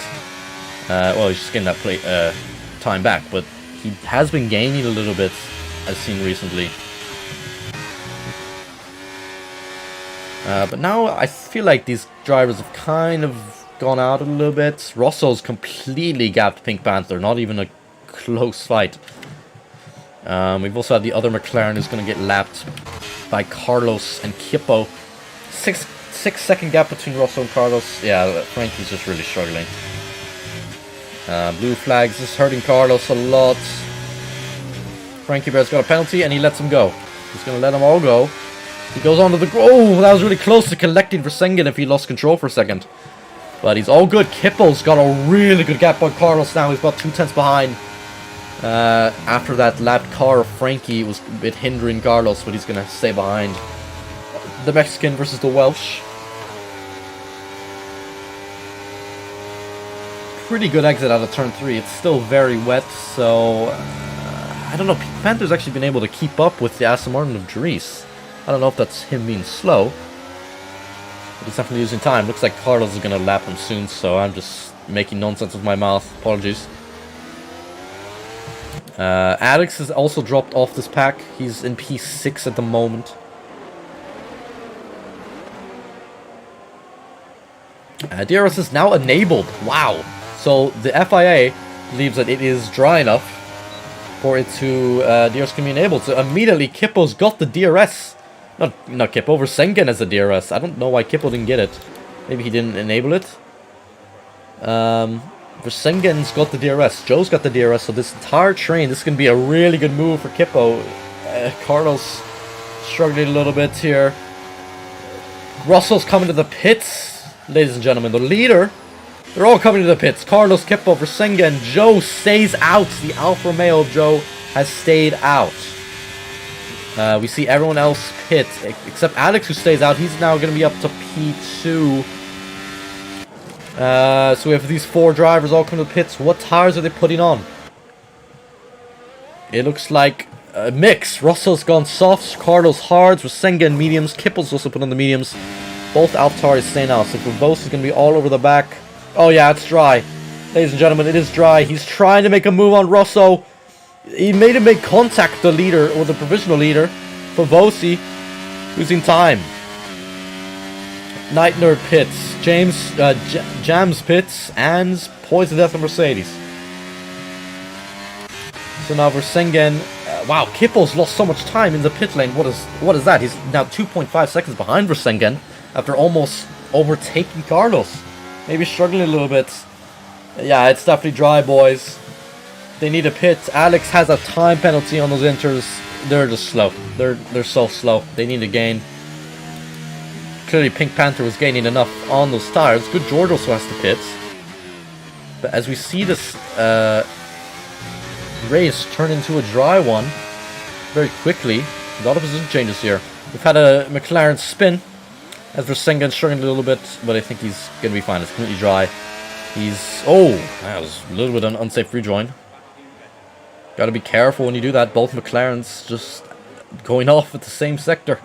Well, he's just getting that time back, but he has been gaining a little bit, I've seen recently. But now I feel like these drivers have kind of gone out a little bit. Rosso's completely gapped Pink Panther, not even a close fight. We've also had the other McLaren who's going to get lapped by Carlos and Kippo. 6-second gap between Rosso and Carlos. Yeah, Frankie's just really struggling. Blue flags is hurting Carlos a lot. Frankie Bear's got a penalty and he lets him go. He's going to let them all go. He goes on to the... Oh, that was really close to collecting Versengen if he lost control for a second. But he's all good. Kippo's got a really good gap on Carlos now. He's about 2 tenths behind. After that lapped car of Frankie was a bit hindering Carlos, but he's going to stay behind. The Mexican versus the Welsh. Pretty good exit out of turn 3. It's still very wet, so... I don't know. Panther's actually been able to keep up with the Aston Martin of Dries. I don't know if that's him being slow. But he's definitely losing time. Looks like Carlos is going to lap him soon, so I'm just making nonsense with my mouth. Apologies. Alex has also dropped off this pack. He's in P6 at the moment. DRS is now enabled. Wow. So the FIA believes that it is dry enough for it to DRS can be enabled. So immediately Kippo's got the DRS. Not Kippo, Versengen has the DRS. I don't know why Kippo didn't get it. Maybe he didn't enable it. Versengen's got the DRS. Joe's got the DRS. So this entire train, this is going to be a really good move for Kippo. Carlos struggling a little bit here. Russell's coming to the pits. Ladies and gentlemen, the leader. They're all coming to the pits. Carlos, Kippo, Versengen. Joe stays out. The Alfa Romeo of Joe has stayed out. We see everyone else pit, except Alex, who stays out. He's now going to be up to P2. So we have these 4 drivers all coming to the pits. What tires are they putting on? It looks like a mix. Russell's gone softs, Carlos hards, Versengen mediums, Kippel's also put on the mediums. Both AlphaTauris staying out. So Verbose is going to be all over the back. Oh yeah, it's dry. Ladies and gentlemen, it is dry. He's trying to make a move on Rosso. He made him make contact with the leader, or the provisional leader, Favosi, losing time. Night Nerd pits, Jams pits, and Poison Death and Mercedes. So now Versengen, wow, Kippo's lost so much time in the pit lane. What is that? He's now 2.5 seconds behind Versengen after almost overtaking Carlos. Maybe struggling a little bit. Yeah, it's definitely dry, boys. They need a pit. Alex has a time penalty on those inters. They're just slow. They're so slow. They need to gain. Clearly, Pink Panther was gaining enough on those tires. Good George also has to pit. But as we see this race turn into a dry one very quickly, a lot of position changes here. We've had a McLaren spin as Versengen struggling a little bit, but I think he's going to be fine. It's completely dry. He's... Oh, that was a little bit of an unsafe rejoin. Got to be careful when you do that. Both McLarens just going off at the same sector.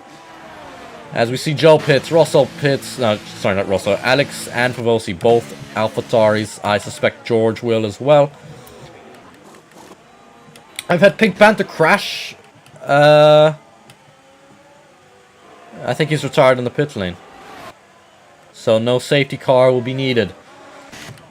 As we see Joe pits, Russell pits, no, sorry, not Russell, Alex and Favosi, both AlphaTauris. I suspect George will as well. I've had Pink Panther crash. I think he's retired in the pit lane. So no safety car will be needed.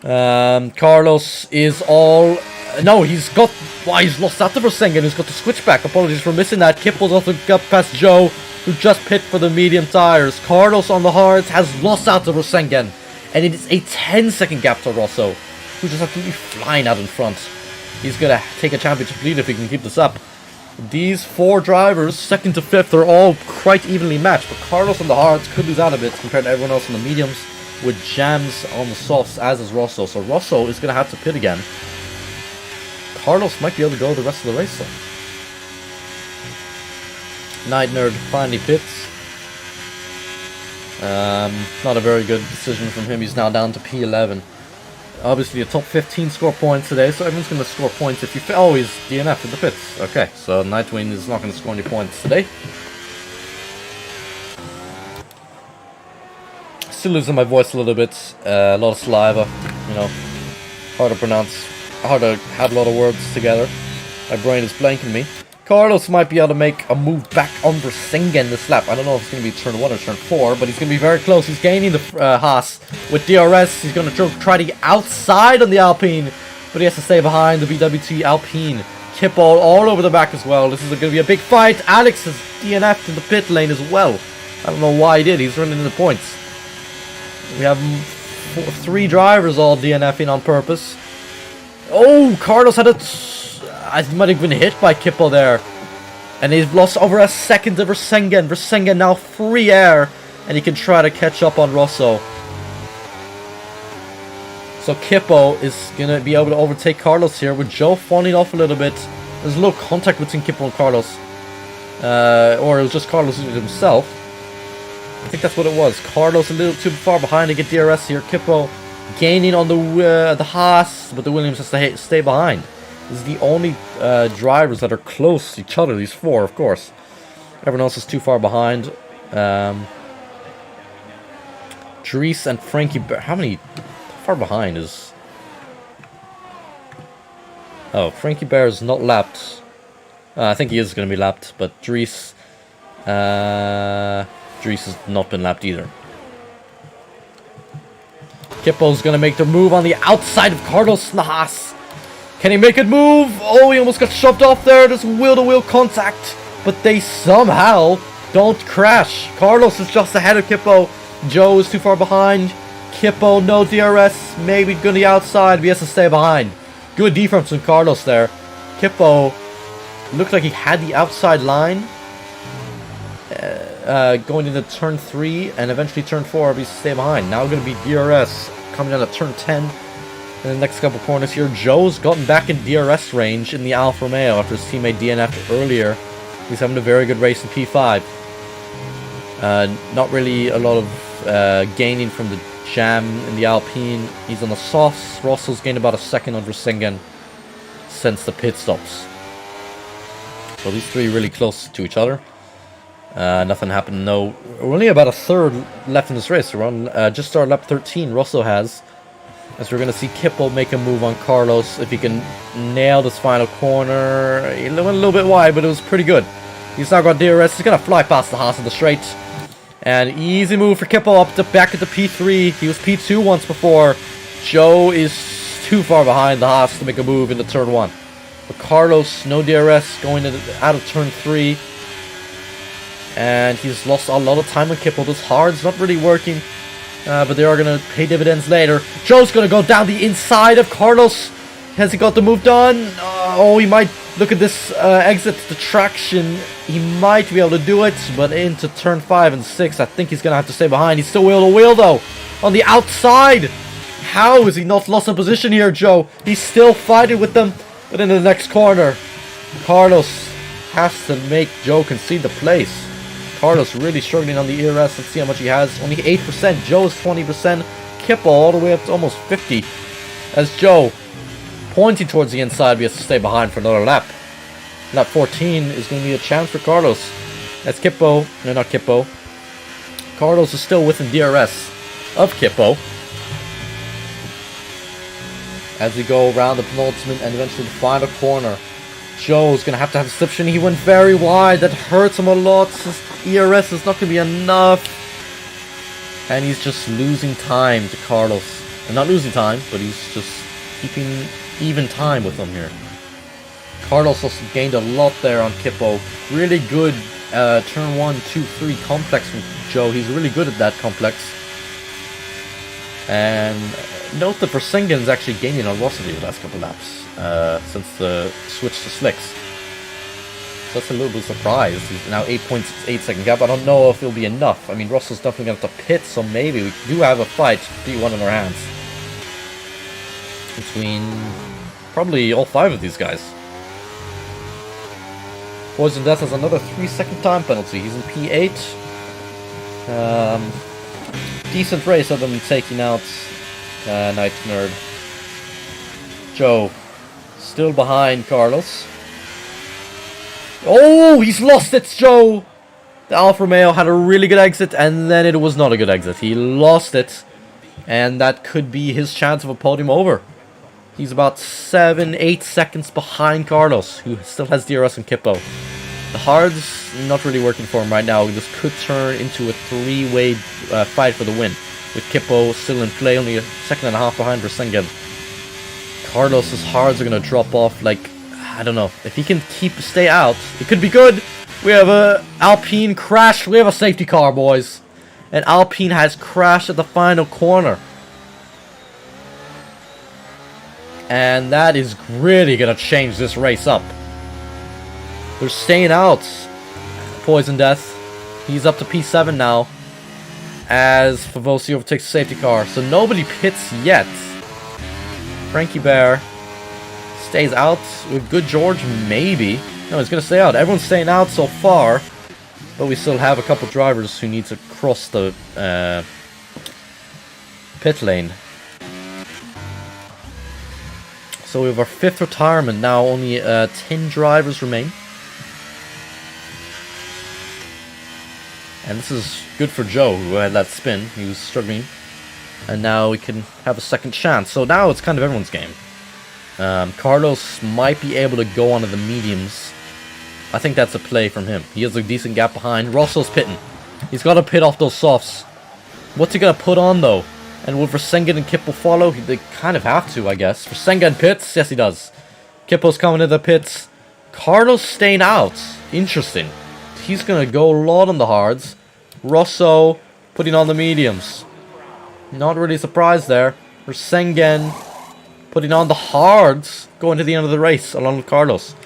Carlos is all... No, he's got... Why, he's lost out to Versengen, who's got the switchback. Apologies for missing that. Kippel's also got past Joe, who just pit for the medium tires. Carlos on the hards has lost out to Versengen. And it is a 10-second gap to Rosso, who's just absolutely flying out in front. He's going to take a championship lead if he can keep this up. These four drivers, second to fifth, are all quite evenly matched. But Carlos on the hards could lose out a bit compared to everyone else on the mediums, with jams on the softs, as is Rosso. So Rosso is going to have to pit again. Carlos might be able to go the rest of the race, though. Night Nerd finally pits. Not a very good decision from him. He's now down to P11. Obviously, the top 15 score points today, so everyone's going to score points if you... Oh, he's DNF in the pits. Okay, so Nightwing is not going to score any points today. Still losing my voice a little bit. A lot of saliva, you know. Hard to pronounce. Hard to have a lot of words together. My brain is blanking me. Carlos might be able to make a move back on Versengen this lap. I don't know if it's going to be turn 1 or turn 4, but he's going to be very close. He's gaining the Haas with DRS. He's going to try to get outside on the Alpine, but he has to stay behind the VWT Alpine. Kip all over the back as well. This is going to be a big fight. Alex is DNF'd in the pit lane as well. I don't know why he did. He's running into points. We have 3 drivers all DNFing on purpose. Oh, Carlos had a... I might have been hit by Kippo there. And he's lost over a second to Versengen. Versengen now free air. And he can try to catch up on Rosso. So Kippo is going to be able to overtake Carlos here, with Joe falling off a little bit. There's a little contact between Kippo and Carlos. Or it was just Carlos himself. I think that's what it was. Carlos a little too far behind to get DRS here. Kippo gaining on the Haas, but the Williams has to stay behind. This is the only drivers that are close to each other, these 4, of course. Everyone else is too far behind. Dries and Frankie... How far behind is... Oh, Frankie Bear is not lapped. I think he is going to be lapped, but Dries... Dries has not been lapped either. Kippo's going to make the move on the outside of Carlos Haas. Can he make it move? Oh, he almost got shoved off there. There's wheel-to-wheel contact. But they somehow don't crash. Carlos is just ahead of Kippo. Joe is too far behind. Kippo, no DRS. Maybe going to the outside, but he has to stay behind. Good defense from Carlos there. Kippo looked like he had the outside line. Going into turn 3 and eventually turn 4, but he has to stay behind. Now going to be DRS coming down to turn 10. In the next couple corners here, Joe's gotten back in DRS range in the Alfa Romeo after his teammate DNF'd earlier. He's having a very good race in P5. Not really a lot of gaining from the jam in the Alpine. He's on the softs. Russell's gained about a second on Versengen since the pit stops. So these 3 really close to each other. Nothing happened. No, we're only about a third left in this race. We're on just started lap 13. Russell has. As we're going to see Kippo make a move on Carlos if he can nail this final corner. He went a little bit wide, but it was pretty good. He's now got DRS. He's going to fly past the Haas in the straight. And easy move for Kippo back at the P3. He was P2 once before. Joe is too far behind the Haas to make a move into turn 1. But Carlos, no DRS, going out of turn 3. And he's lost a lot of time on Kippo. This hard's not really working. but they are going to pay dividends later. Joe's going to go down the inside of Carlos. Has he got the move done? Oh, he might. Look at this exit, the traction. He might be able to do it, but into turn 5 and 6, I think he's going to have to stay behind. He's still wheel to wheel, though, on the outside. How is he not lost in position here, Joe? He's still fighting with them, but in the next corner, Carlos has to make Joe concede the place. Carlos really struggling on the ERS. Let's see how much he has. Only 8%. Joe is 20%. Kippo all the way up to almost 50. As Joe pointing towards the inside, we have to stay behind for another lap. Lap 14 is going to be a chance for Carlos. That's Kippo. No, not Kippo. Carlos is still within DRS of Kippo. As we go around the penultimate and eventually the final corner, Joe's going to have a slipstream. He went very wide. That hurts him a lot. His ERS is not going to be enough. And he's just losing time to Carlos. And not losing time, but he's just keeping even time with him here. Carlos also gained a lot there on Kippo. Really good turn 1, 2, 3 complex from Joe. He's really good at that complex. And note that Versengen's actually gaining on velocity the last couple laps since the switch to slicks. So that's a little bit surprised. He's now 8.8 second gap. I don't know if it'll be enough. I mean, Russell's definitely going to have to pit, so maybe we do have a fight, P1 in our hands. Between probably all 5 of these guys. Poison Death has another 3-second time penalty. He's in P8. Decent race of them taking out Night Nerd. Joe still behind Carlos. Oh, he's lost it, Joe! The Alfa Romeo had a really good exit, and then it was not a good exit. He lost it, and that could be his chance of a podium over. He's about 7-8 seconds behind Carlos, who still has DRS and Kippo. The hard's not really working for him right now. This could turn into a 3-way fight for the win, with Kippo still in play, only a second and a half behind Versengen. Carlos's hards are going to drop off, like, I don't know. If he can stay out, it could be good. We have a Alpine crash. We have a safety car, boys. And Alpine has crashed at the final corner. And that is really going to change this race up. They're staying out. Poison Death. He's up to P7 now. As Favosi overtakes the safety car. So nobody pits yet. Frankie Bear stays out with Good George, maybe. No, he's going to stay out. Everyone's staying out so far. But we still have a couple drivers who need to cross the pit lane. So we have our 5th retirement now. Only 10 drivers remain. And this is good for Joe, who had that spin. He was struggling. And now we can have a second chance. So now it's kind of everyone's game. Carlos might be able to go onto the mediums. I think that's a play from him. He has a decent gap behind. Russell's pitting. He's got to pit off those softs. What's he going to put on, though? And will Versengen and Kippo follow? They kind of have to, I guess. Versengen pits? Yes, he does. Kippo's coming to the pits. Carlos staying out. Interesting. He's going to go a lot on the hards. Rosso putting on the mediums. Not really surprised there. Versengen putting on the hards. Going to the end of the race along with Carlos.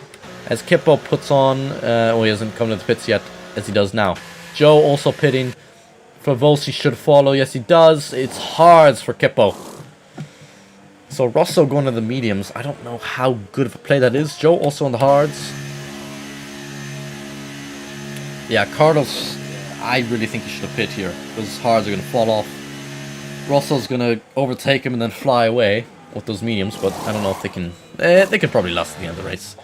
As Kippo puts on... he hasn't come to the pits yet, as he does now. Joe also pitting. Favosi should follow. Yes, he does. It's hards for Kippo. So Rosso going to the mediums. I don't know how good of a play that is. Joe also on the hards. Yeah, Carlos, I really think he should have pit here, because his hards are going to fall off. Rosso's going to overtake him and then fly away with those mediums, but I don't know if they can... they can probably last at the end of the race.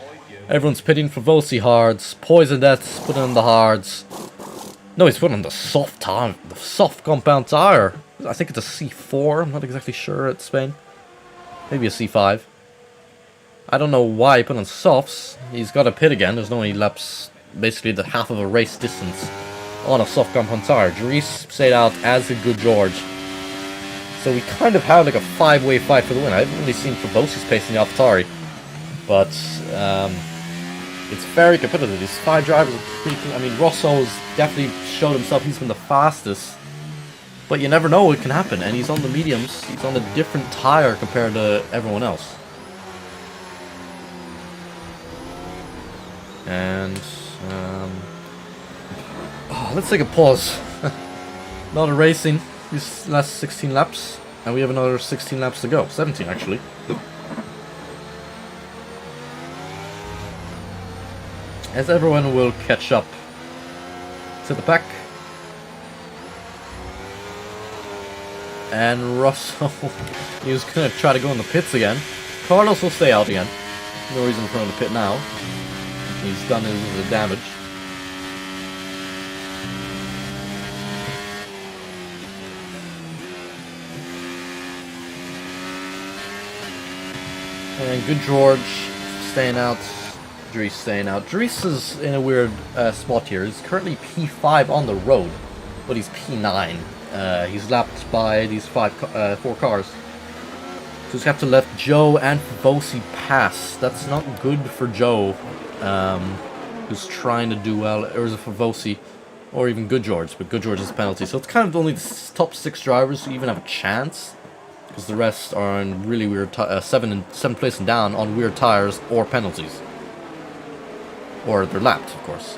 Everyone's pitting for Vosi hards. Poison Death's putting on the hards. No, he's putting on the soft tire, the soft compound tire. I think it's a C4. I'm not exactly sure at Spain. Maybe a C5. I don't know why he put on softs. He's got to pit again. There's no any laps, basically the half of a race distance on a soft compound tire. Dries stayed out as a Good George. So we kind of have like a 5-way fight for the win. I haven't really seen Fabosi's pace in the AlphaTauri, but it's very competitive. These 5 drivers are pretty cool. I mean, Rosso's definitely showed himself. He's been the fastest. But you never know, it can happen. And he's on the mediums. He's on a different tire compared to everyone else. And let's take a pause. Not a racing these last 16 laps, and we have another 16 laps to go. 17 actually. As everyone will catch up to the pack. And Russell, he was gonna try to go in the pits again. Carlos will stay out again. No reason for him to pit now. He's done his damage. And Good George staying out. Dries staying out. Dries is in a weird spot here. He's currently P5 on the road, but he's P9. He's lapped by these 4 cars. So he's have to let Joe and Favosi pass. That's not good for Joe, who's trying to do well. Or is it Favosi? Or even Good George, but Good George is a penalty. So it's kind of only the top 6 drivers who even have a chance. Because the rest are in really weird, 7th place and down on weird tires or penalties. Or they're lapped, of course.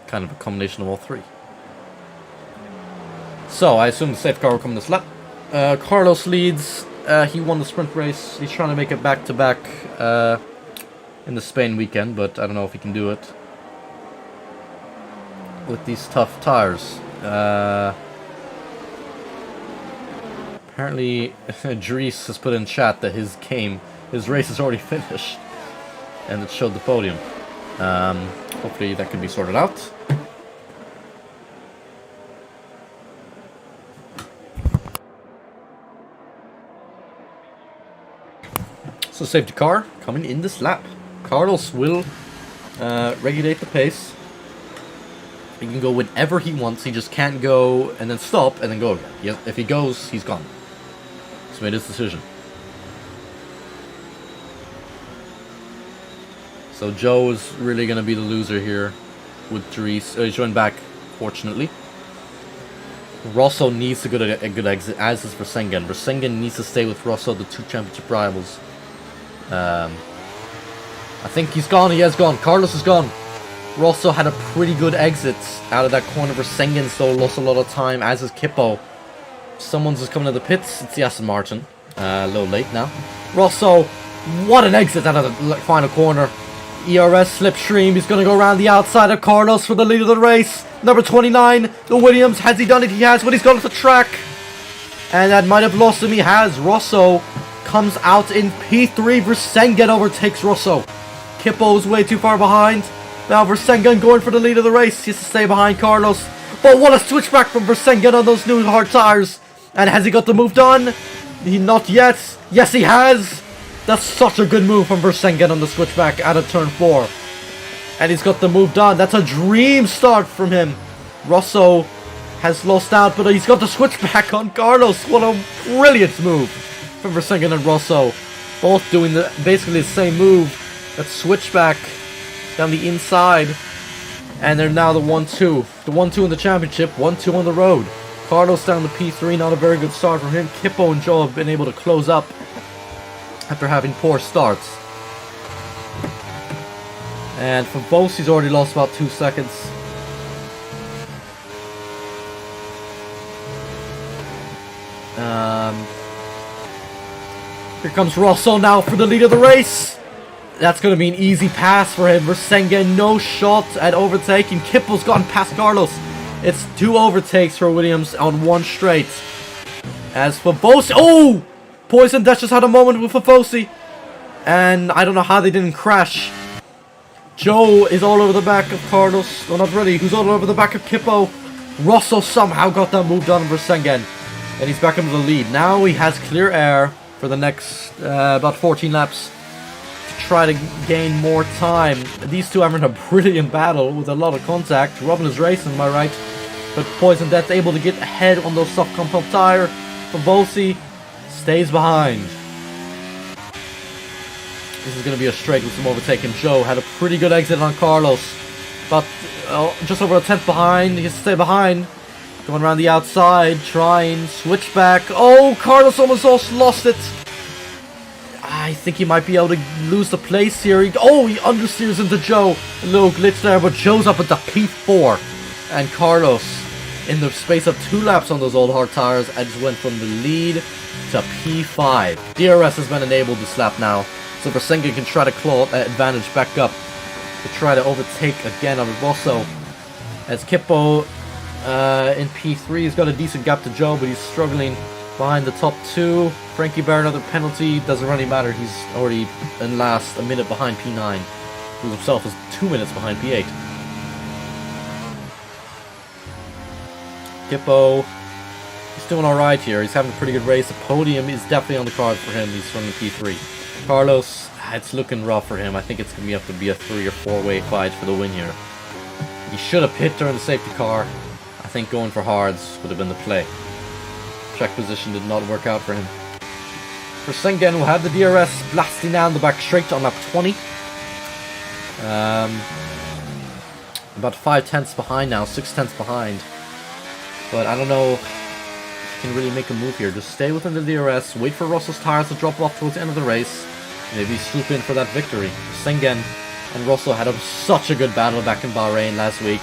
Kind of a combination of all 3. So, I assume the safe car will come this lap. Carlos leads. He won the sprint race. He's trying to make it back-to-back in the Spain weekend, but I don't know if he can do it with these tough tires. Apparently, Dries has put in chat that his race is already finished, and it showed the podium. Hopefully that can be sorted out. So safety car coming in this lap. Carlos will regulate the pace. He can go whenever he wants. He just can't go and then stop and then go again. If he goes, he's gone. He's made his decision. So Joe is really going to be the loser here with Dries. He's joined back, fortunately. Rosso needs to get a good exit, as is Versengen. Versengen needs to stay with Rosso, the 2 championship rivals. I think he's gone. He has gone. Carlos is gone. Rosso had a pretty good exit out of that corner. Versengen still lost a lot of time, as is Kippo. Someone's just coming to the pits. It's the Aston Martin. A little late now. Rosso, what an exit out of the final corner. ERS slipstream. He's going to go around the outside of Carlos for the lead of the race. Number 29, the Williams. Has he done it? He has, but he's gone off the track. And that might have lost him. He has. Rosso comes out in P3. Versengen overtakes Rosso. Kippo's way too far behind. Now Versengen going for the lead of the race. He has to stay behind Carlos. But what a switchback from Versengen on those new hard tires. And has he got the move done? Not yet. Yes, he has. That's such a good move from Versengen on the switchback out of turn 4. And he's got the move done. That's a dream start from him. Rosso has lost out, but he's got the switchback on Carlos. What a brilliant move from Versengen and Rosso. Both doing basically the same move. That switchback down the inside. And they're now the 1-2. The 1-2 in the championship, 1-2 on the road. Carlos down to P3, not a very good start from him. Kippo and Joe have been able to close up after having poor starts. And for both, he's already lost about 2 seconds. Here comes Rosso now for the lead of the race. That's going to be an easy pass for him. Versengen, no shot at overtaking. Kippo's gone past Carlos. It's 2 overtakes for Williams on 1 straight. As Favosi, oh! Poison Dash just had a moment with Favosi. And I don't know how they didn't crash. Joe is all over the back of Carlos. No, not really. Who's all over the back of Kippo. Rosso somehow got that move done on Versengen. And he's back into the lead. Now he has clear air for the next about 14 laps. Try to gain more time. These two are in a brilliant battle with a lot of contact. Robin is racing, am I right? But Poison Death's able to get ahead on those soft compound tire. Favosi stays behind. This is going to be a straight with some overtaking. Joe had a pretty good exit on Carlos. About just over a tenth behind. He has to stay behind. Going around the outside, trying, switch back. Oh, Carlos almost lost it. I think he might be able to lose the place here. He understeers into Joe. A little glitch there, but Joe's up at the P4. And Carlos, in the space of 2 laps on those old hard tires, I just went from the lead to P5. DRS has been enabled this lap now, so Versenga can try to claw that advantage back up to try to overtake again on Rosso. As Kippo in P3 has got a decent gap to Joe, but he's struggling behind the top 2. Frankie Bear, another penalty. Doesn't really matter. He's already in last, a minute behind P9. Who himself is 2 minutes behind P8. Kippo, he's doing alright here. He's having a pretty good race. The podium is definitely on the card for him. He's running P3. Carlos, it's looking rough for him. I think it's going to have to be a 3 or 4-way fight for the win here. He should have pit during the safety car. I think going for hards would have been the play. Track position did not work out for him. For Sengen, who had the DRS blasting down the back straight on lap 20. About 5 tenths behind now, 6 tenths behind. But I don't know if he can really make a move here. Just stay within the DRS, wait for Russell's tires to drop off towards the end of the race. Maybe swoop in for that victory. Sengen and Russell had such a good battle back in Bahrain last week.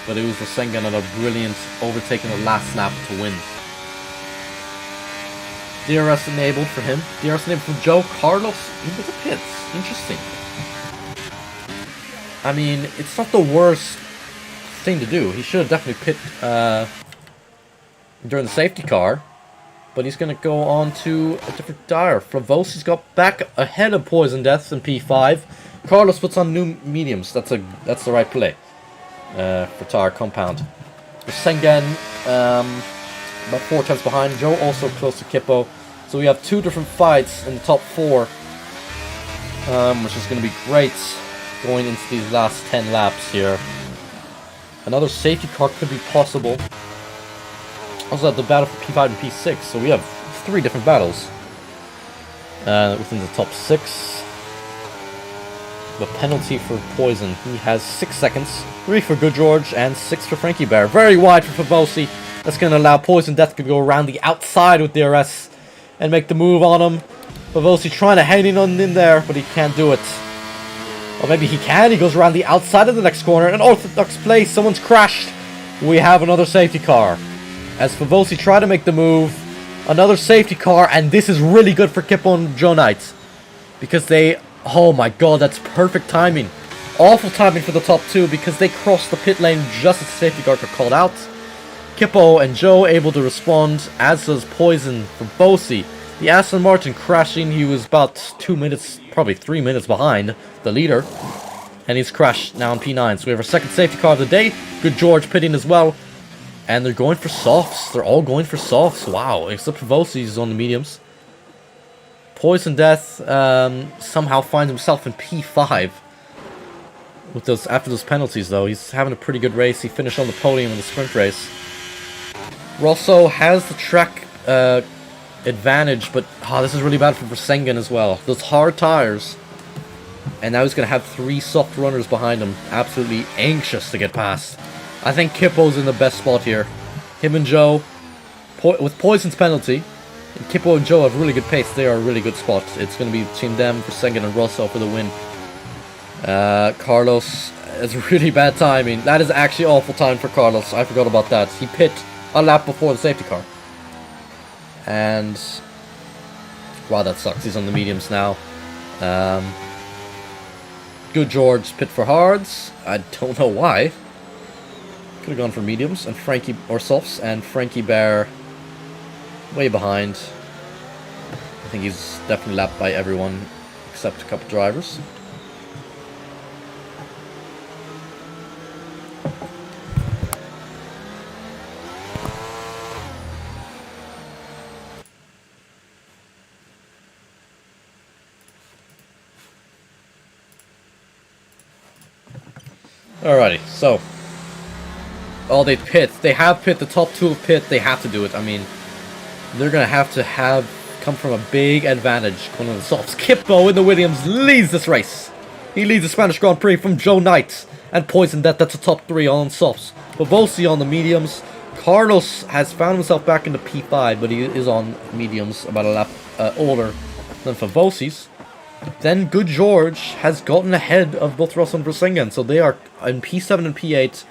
But it was for Sengen on a brilliant overtaking the last lap to win. DRS enabled for him. DRS enabled for Joe. Carlos into the pits. Interesting. I mean, it's not the worst thing to do. He should have definitely pit during the safety car. But he's going to go on to a different tire. Flavosi's got back ahead of Poison Death in P5. Carlos puts on new mediums. That's the right play for tire compound. For Sengen, about 4 tenths behind. Joe also close to Kippo. So we have 2 different fights in the top 4. Which is going to be great going into these last 10 laps here. Another safety car could be possible. Also have the battle for P5 and P6. So we have 3 different battles within the top 6. The penalty for Poison. He has 6 seconds. 3 for Good George and 6 for Frankie Bear. Very wide for Favosi. That's going to allow Poison Death to go around the outside with DRS and make the move on him. Favosi trying to hang in there, but he can't do it. Or maybe he can. He goes around the outside of the next corner. An orthodox place. Someone's crashed. We have another safety car. As Favosi try to make the move. Another safety car. And this is really good for Kippo and Joe Knight. Because they... Oh my god, that's perfect timing. Awful timing for the top 2 because they crossed the pit lane just as the safety car got called out. Kippo and Joe able to respond, as does Poison for Bosi. The Aston Martin crashing, he was about 2 minutes, probably 3 minutes behind the leader. And he's crashed now in P9. So we have our second safety car of the day. Good George pitting as well. And they're going for softs. They're all going for softs. Wow, except for Vosi's on the mediums. Poison Death somehow finds himself in P5. With those after those penalties though. He's having a pretty good race. He finished on the podium in the sprint race. Rosso has the track advantage, but this is really bad for Versengen as well. Those hard tires. And now he's going to have 3 soft runners behind him. Absolutely anxious to get past. I think Kippo's in the best spot here. Him and Joe, with Poison's penalty, and Kippo and Joe have really good pace. They are a really good spot. It's going to be between them, Versengen and Rosso for the win. Carlos, it's really bad timing. That is actually awful time for Carlos. I forgot about that. He pit a lap before the safety car. And... wow, that sucks. He's on the mediums now. Good George pit for hards. I don't know why. Could have gone for mediums. And Frankie, or softs. And Frankie Bear way behind. I think he's definitely lapped by everyone except a couple drivers. Alrighty, so they have pit, the top 2 of pit, they have to do it. I mean, they're gonna have to come from a big advantage. One of the softs. Kippo in the Williams leads this race. He leads the Spanish Grand Prix from Joe Knight and Poison Death. That's a top 3 on softs. Favosi on the mediums. Carlos has found himself back in the P5, but he is on mediums, about a lap older than Favosi's. Then Good George has gotten ahead of both Russell and Versengen, so they are in P7 and P8.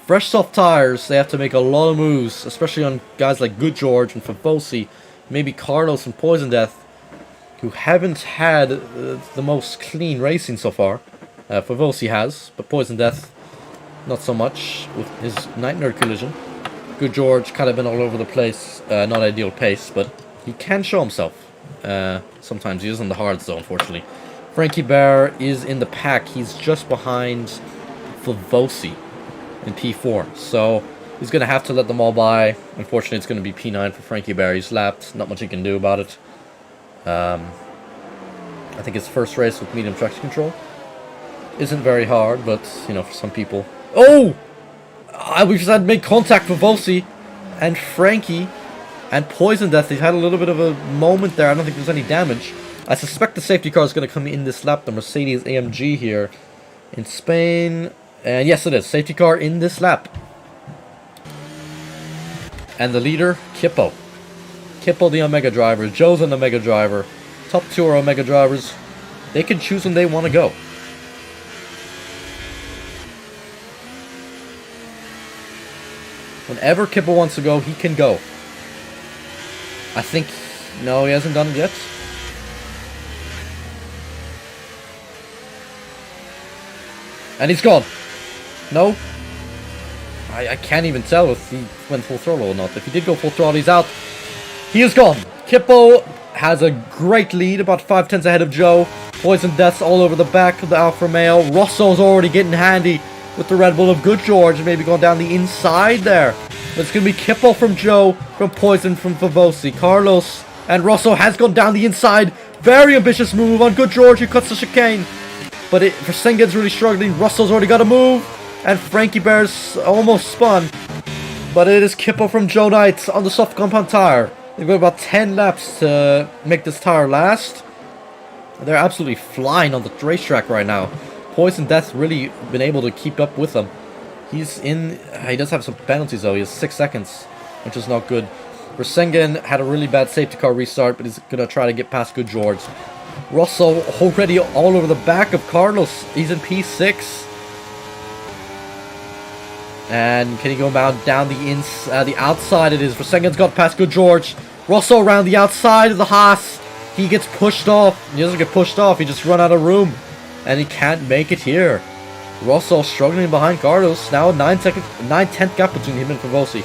Fresh soft tires, they have to make a lot of moves, especially on guys like Good George and Favosi, maybe Carlos and Poison Death, who haven't had the most clean racing so far. Favosi has, but Poison Death, not so much, with his Night Nerd collision. Good George kind of been all over the place, not ideal pace, but he can show himself. Sometimes he is in the hards though, unfortunately. Frankie Bear is in the pack. He's just behind Favosi in P4. So he's going to have to let them all by. Unfortunately, it's going to be P9 for Frankie Bear. He's lapped. Not much he can do about it. I think his first race with medium traction control isn't very hard, but, you know, for some people... Oh! We just had to make contact for Favosi and Frankie and Poison Death. They've had a little bit of a moment there. I don't think there's any damage. I suspect the safety car is going to come in this lap. The Mercedes AMG here in Spain. And yes, it is. Safety car in this lap. And the leader, Kippo. Kippo, the Omega driver. Joe's an Omega driver. Top 2 are Omega drivers. They can choose when they want to go. Whenever Kippo wants to go, he can go. I think... No, he hasn't done it yet. And he's gone. No. I can't even tell if he went full throttle or not. If he did go full throttle, he's out. He is gone. Kippo has a great lead, about 5/10 ahead of Joe. Poison Death's all over the back of the Alfa Romeo. Rosso's already getting handy with the Red Bull of Good George, and maybe going down the inside there. But it's going to be Kippo from Joe, from Poison, from Favosi. Carlos and Rosso has gone down the inside. Very ambitious move on Good George, who cuts the chicane. But Versengen's really struggling. Rosso's already got a move. And Frankie Bear's almost spun. But it is Kippo from Joe Knight on the soft compound tire. They've got about 10 laps to make this tire last. They're absolutely flying on the racetrack right now. Poison Death really been able to keep up with them. He does have some penalties though. He has 6 seconds, which is not good. Versengen had a really bad safety car restart, but he's going to try to get past Good George. Russell already all over the back of Carlos. He's in P6. And can he go down the outside? It is. Versengen's got past Good George. Russell around the outside of the Haas. He gets pushed off. He doesn't get pushed off. He just run out of room. And he can't make it here. Russell struggling behind Carlos. Now a 9/10 gap between him and Favosi.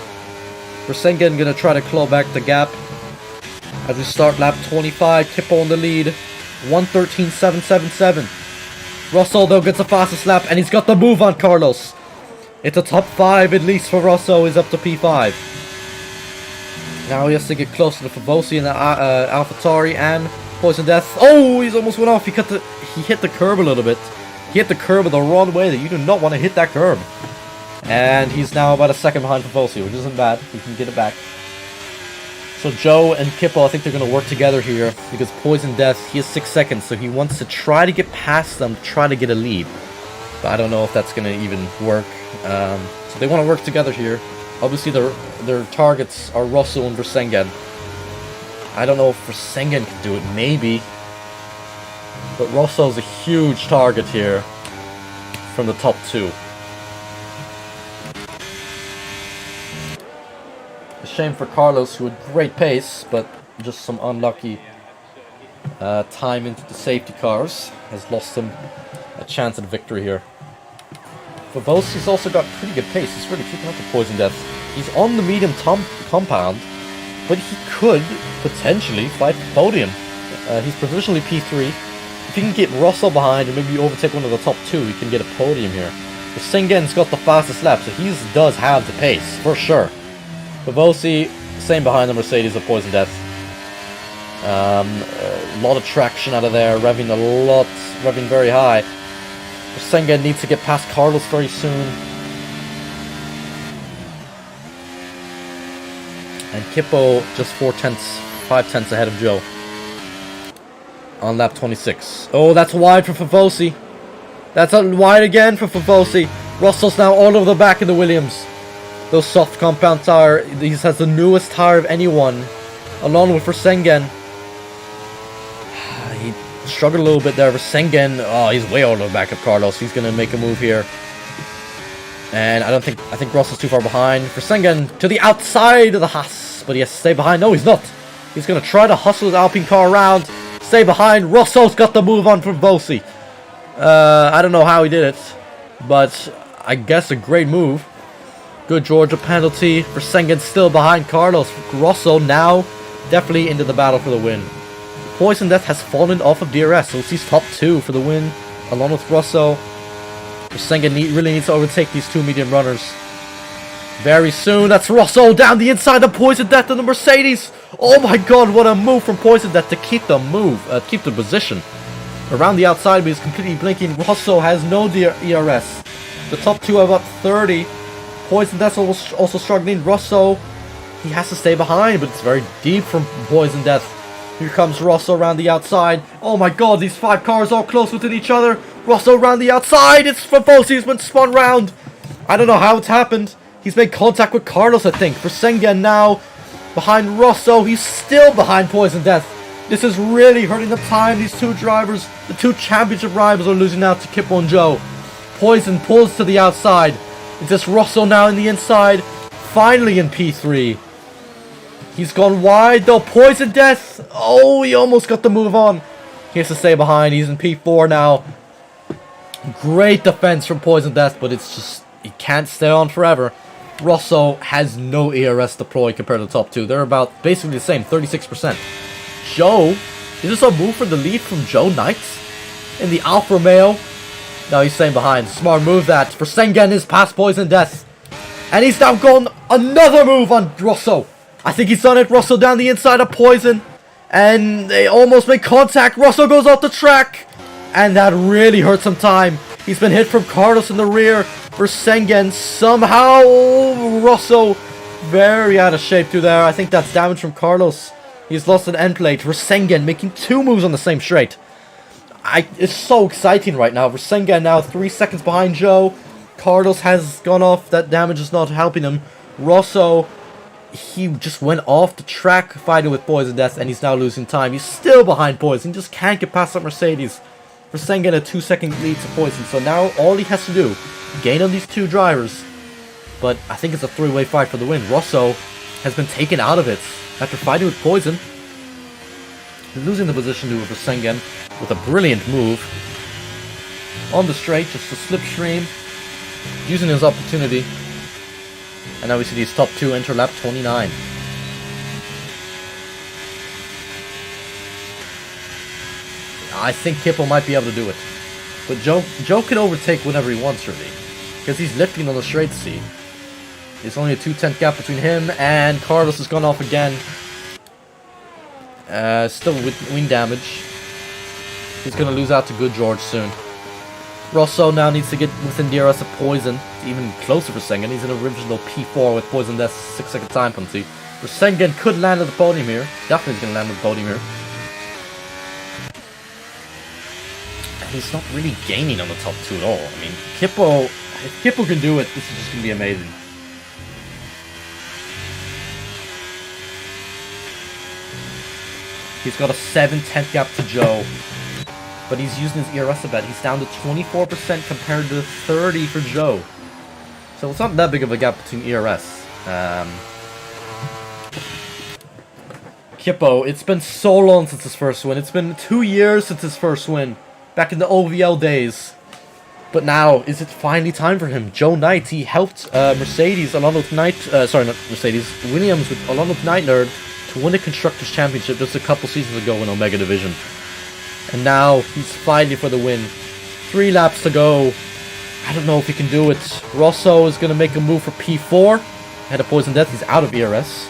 Versengen going to try to claw back the gap. As we start lap 25. Kippo in the lead. 1:13.777. Russell though gets the fastest lap. And he's got the move on Carlos. It's a top 5 at least for Russo. Is up to P5. Now he has to get closer to Favosi and the AlphaTauri and Poison Death. Oh, he's almost went off. He hit the curb a little bit. He hit the curb the wrong way. That you do not want to hit that curb. And he's now about a second behind Favosi, which isn't bad. He can get it back. So Joe and Kippo, I think they're going to work together here because Poison Death, he has 6 seconds, so he wants to try to get past them, try to get a lead. But I don't know if that's going to even work. So they want to work together here. Obviously, their targets are Russell and Versengen. I don't know if Versengen can do it, maybe. But Russell's a huge target here from the top 2. A shame for Carlos, who had great pace, but just some unlucky time into the safety cars has lost him a chance at victory here. Favosi's also got pretty good pace. He's really keeping up with Poison Death. He's on the medium compound, but he could potentially fight the podium. He's provisionally P3. If he can get Russell behind and maybe overtake one of the top 2, he can get a podium here. Versengen's got the fastest lap, so he does have the pace, for sure. Favosi, same behind the Mercedes of Poison Death. A lot of traction out of there, revving very high. Versengen needs to get past Carlos very soon. And Kippo just 5/10 ahead of Joe. On lap 26. Oh, that's wide for Favosi. That's a wide again for Favosi. Russell's now all over the back of the Williams. Those soft compound tire. He has the newest tire of anyone, along with Versengen. He struggled a little bit there. Versengen, oh, he's way over the back of Carlos. He's gonna make a move here. And I think Russell's too far behind. Versengen to the outside of the Haas, but he has to stay behind. No, he's not. He's gonna try to hustle his Alpine car around. Stay behind. Russell's got the move on from Favosi. I don't know how he did it, but I guess a great move. Good Georgia penalty. Versengen still behind Carlos. Russell now definitely into the battle for the win. Poison Death has fallen off of DRS, so he's top 2 for the win, along with Russell. Versengen really needs to overtake these 2 medium runners very soon. That's Russell down the inside of Poison Death and the Mercedes. Oh my god, what a move from Poison Death to keep the keep the position. Around the outside, but he's completely blinking. Russell has no ERS. The top 2 have up 30. Poison Death also struggling. Russell, he has to stay behind, but it's very deep from Poison Death. Here comes Russell around the outside. Oh my god, these 5 cars all close within each other. Russell around the outside. It's Favosi. He's been spun round. I don't know how it's happened. He's made contact with Carlos, I think. Versengen now behind Russell. He's still behind Poison Death. This is really hurting the time. These 2 drivers, the 2 championship rivals, are losing out to Kippo and Joe. Poison pulls to the outside. It's just Russell now in the inside. Finally in P3. He's gone wide though. Poison Death. Oh, he almost got the move on. He has to stay behind. He's in P4 now. Great defense from Poison Death, but it's just, he can't stay on forever. Russell has no ERS deployed compared to the top 2. They're about basically the same, 36%. Joe, is this a move for the lead from Joe Knight in the Alfa Romeo? No, he's staying behind. Smart move that. Versengen is past Poison Death. And he's now gone another move on Russell. I think he's done it. Russell down the inside of Poison. And they almost make contact. Russell goes off the track. And that really hurts some time. He's been hit from Carlos in the rear. Versengen somehow. Russell very out of shape through there. I think that's damage from Carlos. He's lost an end plate. Versengen making 2 moves on the same straight. It's so exciting right now. Versengen now 3 seconds behind Joe. Carlos has gone off. That damage is not helping him. Russell, he just went off the track fighting with Poison Death, and he's now losing time. He's still behind Poison. He just can't get past that Mercedes. Versengen a 2-second lead to Poison. So now all he has to do, gain on these 2 drivers. But I think it's a 3-way fight for the win. Russell has been taken out of it after fighting with Poison. Losing the position to Versengen with a brilliant move. On the straight, just a slipstream. Using his opportunity. And now we see these top 2 enter lap 29. I think Kippo might be able to do it. But Joe can overtake whenever he wants, really. Because he's lifting on the straight, see. There's only a 2/10 gap between him and Carlos has gone off again. Still with wing damage. He's going to lose out to Good George soon. Russell now needs to get within DRS of Poison. It's even closer for Versengen. He's in original P4 with Poison Death's 6-second time penalty. Versengen could land at the podium here. Definitely is going to land at the podium here. And he's not really gaining on the top 2 at all. I mean, Kippo, if Kippo can do it, this is just going to be amazing. He's got a 7/10 gap to Joe. But he's using his ERS a bit. He's down to 24% compared to 30 for Joe. So it's not that big of a gap between ERS. Kippo, it's been so long since his first win. It's been 2 years since his first win. Back in the OVL days. But now, is it finally time for him? Joe Knight, he helped Mercedes along with Williams along with Night Nerd to win the Constructors' Championship just a couple seasons ago in Omega Division. And now, he's fighting for the win. 3 laps to go. I don't know if he can do it. Russell is going to make a move for P4. Ahead of Poison Death, he's out of ERS.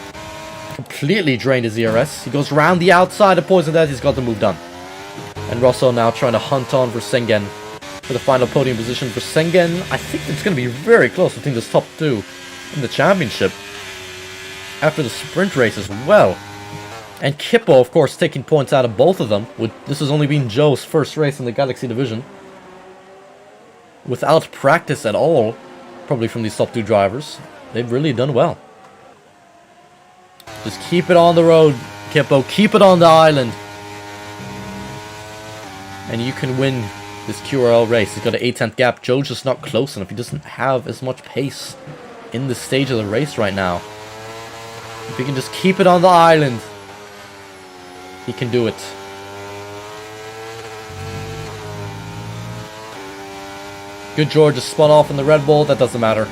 Completely drained his ERS. He goes around the outside of Poison Death, he's got the move done. And Russell now trying to hunt on Versengen for the final podium position. Versengen, I think it's going to be very close between this top 2 in the championship. After the sprint race as well. And Kippo, of course, taking points out of both of them. This has only been Joe's first race in the Galaxy Division. without practice at all, probably from these top 2 drivers. They've really done well. Just keep it on the road, Kippo. Keep it on the island. And you can win this QRL race. He's got an 8/10 gap. Joe's just not close enough. He doesn't have as much pace in this stage of the race right now. If he can just keep it on the island, he can do it. Good George just spun off in the Red Bull. That doesn't matter.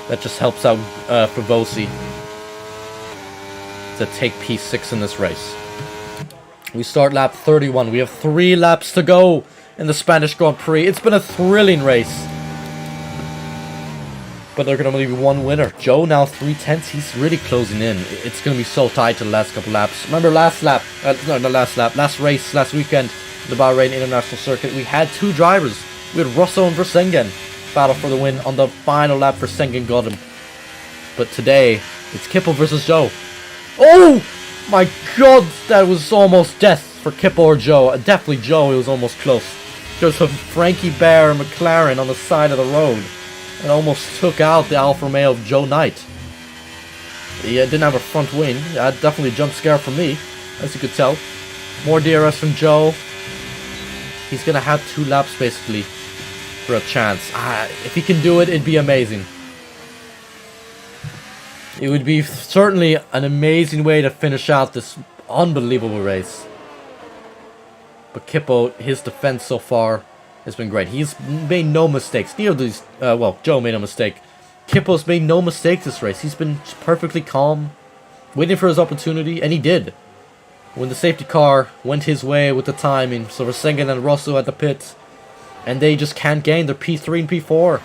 That just helps out Favosi to take P6 in this race. We start lap 31. We have 3 laps to go in the Spanish Grand Prix. It's been a thrilling race. But there can only be one winner. Joe now 3/10. He's really closing in. It's going to be so tight to the last couple laps. Remember last race, last weekend, the Bahrain International Circuit, we had 2 drivers. We had Russo and Versengen battle for the win. On the final lap, Versengen got him. But today, it's Kippo versus Joe. Oh! My god, that was almost death for Kippo or Joe. Definitely Joe, it was almost close. There's a Frankie Bear McLaren on the side of the road. It almost took out the Alfa Romeo of Joe Knight. He didn't have a front wing. Definitely a jump scare for me, as you could tell. More DRS from Joe. He's going to have 2 laps, basically, for a chance. If he can do it, it'd be amazing. It would be certainly an amazing way to finish out this unbelievable race. But Kippo, his defense so far has been great. He's made no mistakes. Joe made a mistake. Kippo's made no mistakes this race. He's been perfectly calm, waiting for his opportunity, and he did. When the safety car went his way with the timing, so Versengen and Rosso at the pit, and they just can't gain their P3 and P4.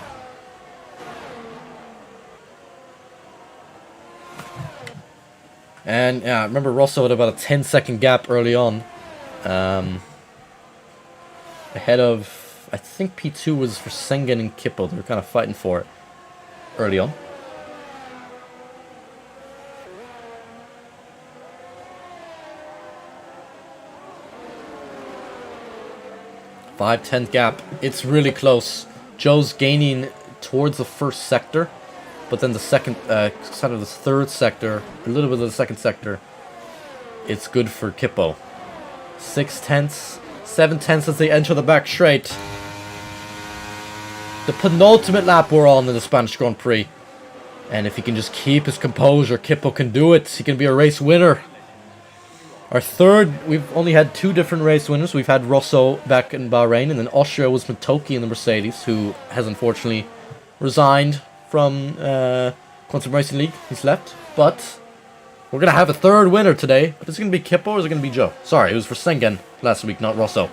And yeah, remember Rosso had about a 10-second gap early on. Ahead of, I think P2 was for Versengen and Kippo. They were kind of fighting for it early on. Five-10 gap. It's really close. Joe's gaining towards the first sector. But then the second, sort of the third sector, a little bit of the second sector, it's good for Kippo. 6/10, 7/10 as they enter the back straight. The penultimate lap we're on in the Spanish Grand Prix. And if he can just keep his composure, Kippo can do it. He can be a race winner. Our third, we've only had 2 different race winners. We've had Rosso back in Bahrain, and then Austria was Matoki in the Mercedes, who has unfortunately resigned from Quantum Racing League. He's left, but we're going to have a third winner today. But is it going to be Kippo or is it going to be Joe? Sorry, it was for Versengen last week, not Rosso.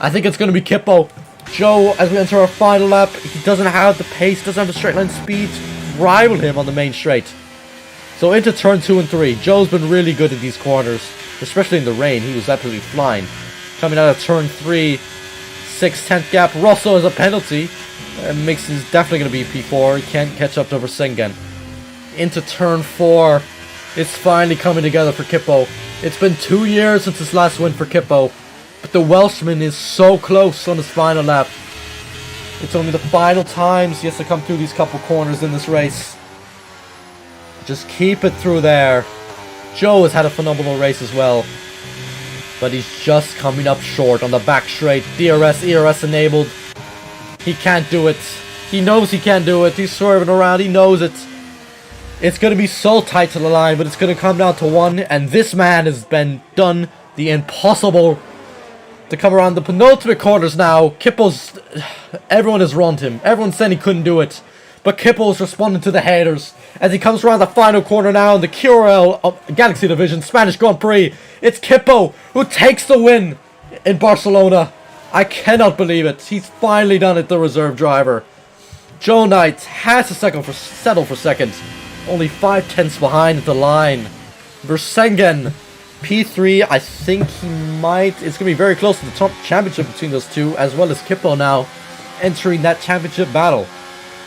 I think it's going to be Kippo. Joe, as we enter our final lap, he doesn't have the pace, doesn't have the straight line speed to rival him on the main straight. So into turn 2 and 3. Joe's been really good in these corners, especially in the rain. He was absolutely flying. Coming out of turn 3, 6/10 gap. Rosso has a penalty. Mix is definitely going to be P4. He can't catch up to Versengen. Into turn 4. It's finally coming together for Kippo. It's been 2 years since his last win for Kippo. But the Welshman is so close on his final lap. It's only the final times he has to come through these couple corners in this race. Just keep it through there. Joe has had a phenomenal race as well. But he's just coming up short on the back straight. DRS, ERS enabled. He can't do it. He knows he can't do it. He's swerving around. He knows it. It's going to be so tight to the line, but it's going to come down to 1. And this man has been done the impossible to come around the penultimate corners now. Kippo's... Everyone has runned him. Everyone said he couldn't do it. But Kippo's responding to the haters as he comes around the final corner now in the QRL Galaxy Division Spanish Grand Prix. It's Kippo who takes the win in Barcelona. I cannot believe it. He's finally done it, the reserve driver. Joe Knight has to settle for second. Only 5/10 behind at the line. Versengen, P3. I think he might... It's going to be very close to the top championship between those two, as well as Kippo now entering that championship battle.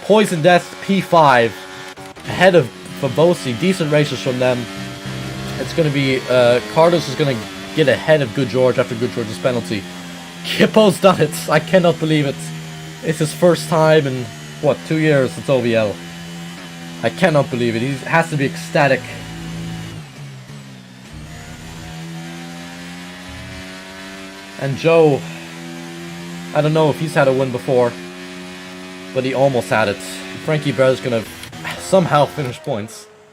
Poison Death, P5. Ahead of Favosi. Decent races from them. It's going to be... Carlos is going to get ahead of Good George after Good George's penalty. Kippo's done it. I cannot believe it. It's his first time in, what, 2 years since OVL. I cannot believe it. He has to be ecstatic. And Joe, I don't know if he's had a win before, but he almost had it. Frankie Bear's gonna somehow finish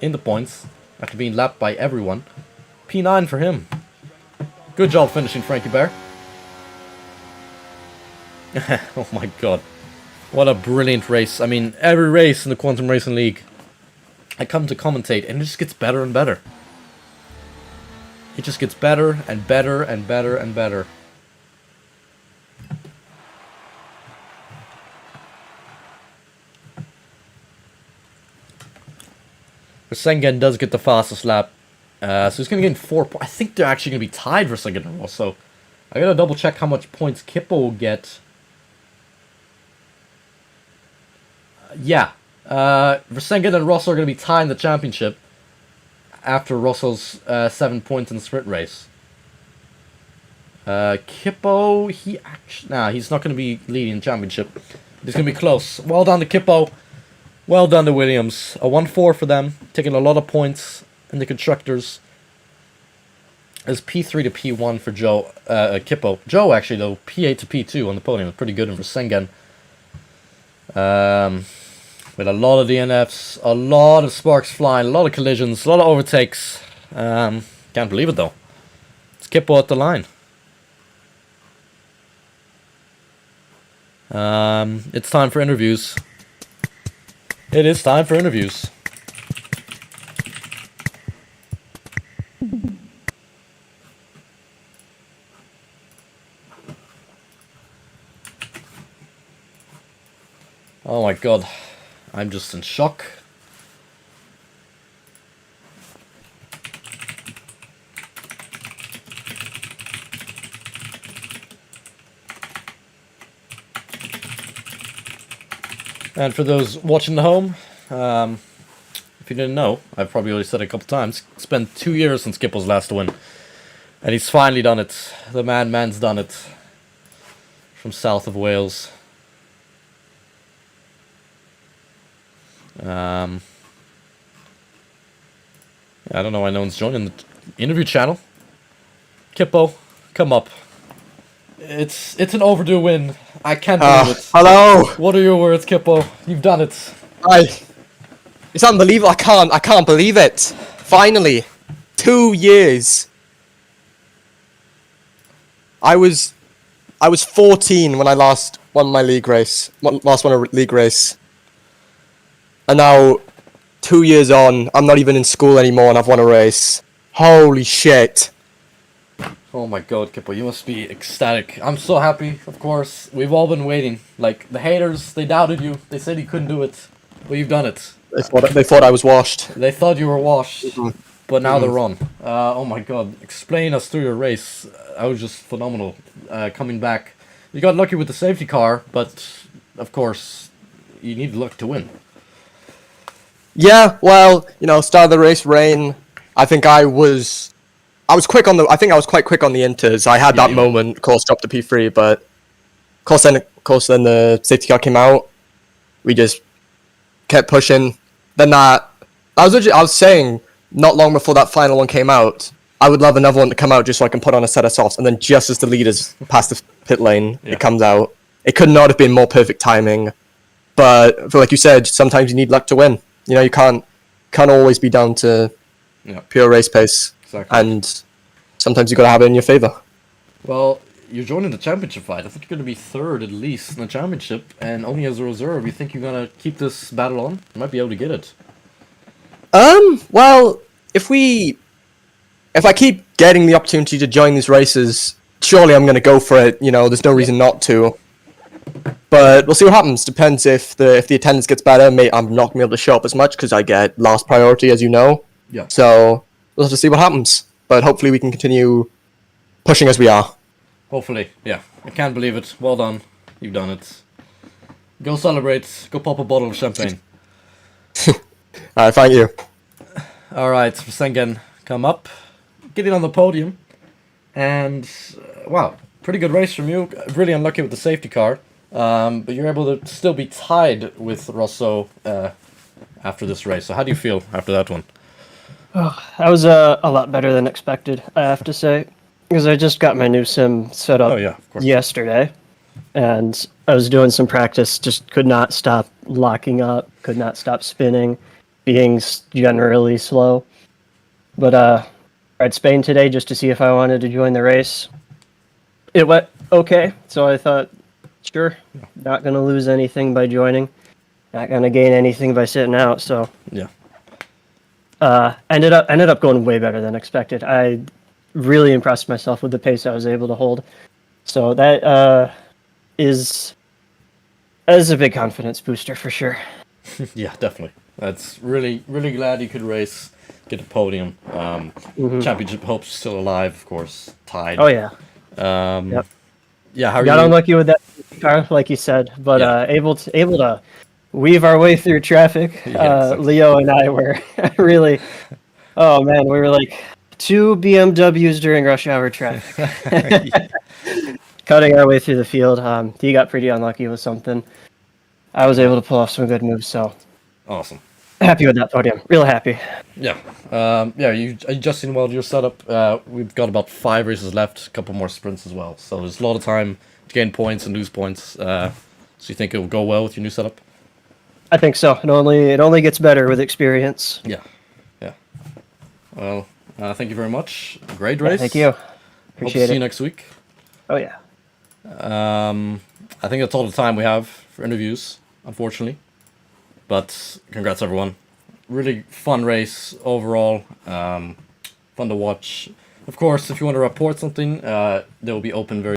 in the points after being lapped by everyone. P9 for him. Good job finishing, Frankie Bear. Oh my god. What a brilliant race. I mean, every race in the Quantum Racing League, I come to commentate, and it just gets better and better. It just gets better and better and better and better. Sengen does get the fastest lap. So he's going to get 4 points. I think they're actually going to be tied for Sengen and Ross. So I got to double check how much points Kippo will get. Yeah. Versengen and Russell are going to be tying the championship after Russell's 7 points in the sprint race. Kippo, he's not going to be leading the championship. He's going to be close. Well done to Kippo. Well done to Williams. A 1-4 for them, taking a lot of points in the constructors. It's P3 to P1 for Kippo. Joe, actually, though, P8 to P2 on the podium. Pretty good in Versengen. With a lot of DNFs, a lot of sparks flying, a lot of collisions, a lot of overtakes. Can't believe it, though. It's Kippo at the line. It's time for interviews. It is time for interviews. Oh my god. I'm just in shock. And for those watching at home, if you didn't know, I've probably already said it a couple times, it's been 2 years since Kippo's last win. And he's finally done it. The man's done it. From south of Wales. I don't know why no one's joining the interview channel. Kippo, come up. It's an overdue win. I can't believe it. Hello. What are your words, Kippo? You've done it. It's unbelievable. I can't believe it. Finally, 2 years. I was 14 when I last won my league race. Last won a league race. And now, 2 years on, I'm not even in school anymore and I've won a race. Holy shit. Oh my god, Kippo, you must be ecstatic. I'm so happy, of course. We've all been waiting. Like, the haters, they doubted you. They said you couldn't do it. But you've done it. They thought I was washed. They thought you were washed. But now they're on. Oh my god, explain us through your race. I was just phenomenal. Coming back. You got lucky with the safety car, but, of course, you need luck to win. Yeah, well, start of the race, rain. I think I was quick on I think I was quite quick on the inters. I had that moment, of course, dropped to P3, but of course then the safety car came out. We just kept pushing. Then I was saying not long before that final one came out, I would love another one to come out just so I can put on a set of softs. And then just as the leaders pass the pit lane, it comes out. It could not have been more perfect timing. But like you said, sometimes you need luck to win. You can't always be down to pure race pace. Exactly. And sometimes you got to have it in your favor. Well, you're joining the championship fight. I think you're going to be third at least in the championship, and only as a reserve. You think you're going to keep this battle on? You might be able to get it. Well, if I keep getting the opportunity to join these races, surely I'm going to go for it. There's no reason not to. But we'll see what happens. Depends if the attendance gets better. I'm not going to be able to show up as much because I get last priority, as you know. Yeah. So we'll have to see what happens. But hopefully we can continue pushing as we are. Hopefully, yeah. I can't believe it. Well done. You've done it. Go celebrate. Go pop a bottle of champagne. Alright, thank you. Alright, Sengen, come up. Get it on the podium. And, wow, pretty good race from you. Really unlucky with the safety car. But you're able to still be tied with Rosso after this race. So how do you feel after that one? That was a lot better than expected, I have to say, because I just got my new sim set up Oh yeah, of course. yesterday, and I was doing some practice, just could not stop locking up, could not stop spinning, being generally slow. But tried Spain today just to see if I wanted to join the race. It went okay, so I thought, sure, not gonna lose anything by joining, not gonna gain anything by sitting out, so Yeah. ended up going way better than expected. I really impressed myself with the pace I was able to hold. So that is a big confidence booster for sure. Yeah, definitely. That's really, really glad you could race, get a podium. Championship hopes still alive, of course. Tied. Oh yeah, Yep. Yeah, how are got you? unlucky with that car, like you said, but Yeah. able to weave our way through traffic. Yeah, exactly. Leo and I were really, oh man, we were like two BMWs during rush hour traffic. Cutting our way through the field. He got pretty unlucky with something. I was able to pull off some good moves, so Awesome. happy with that podium. Real happy. Yeah. Yeah, you adjusting well to your setup. We've got about 5 races left, a couple more sprints as well. So there's a lot of time to gain points and lose points. So you think it will go well with your new setup? I think so. It only gets better with experience. Yeah. Yeah. Well, thank you very much. Great race. Thank you. Hope to Appreciate see you it. next week. Oh yeah. I think that's all the time we have for interviews, unfortunately. But congrats, everyone. Really fun race overall. Fun to watch. Of course, if you want to report something, they will be open very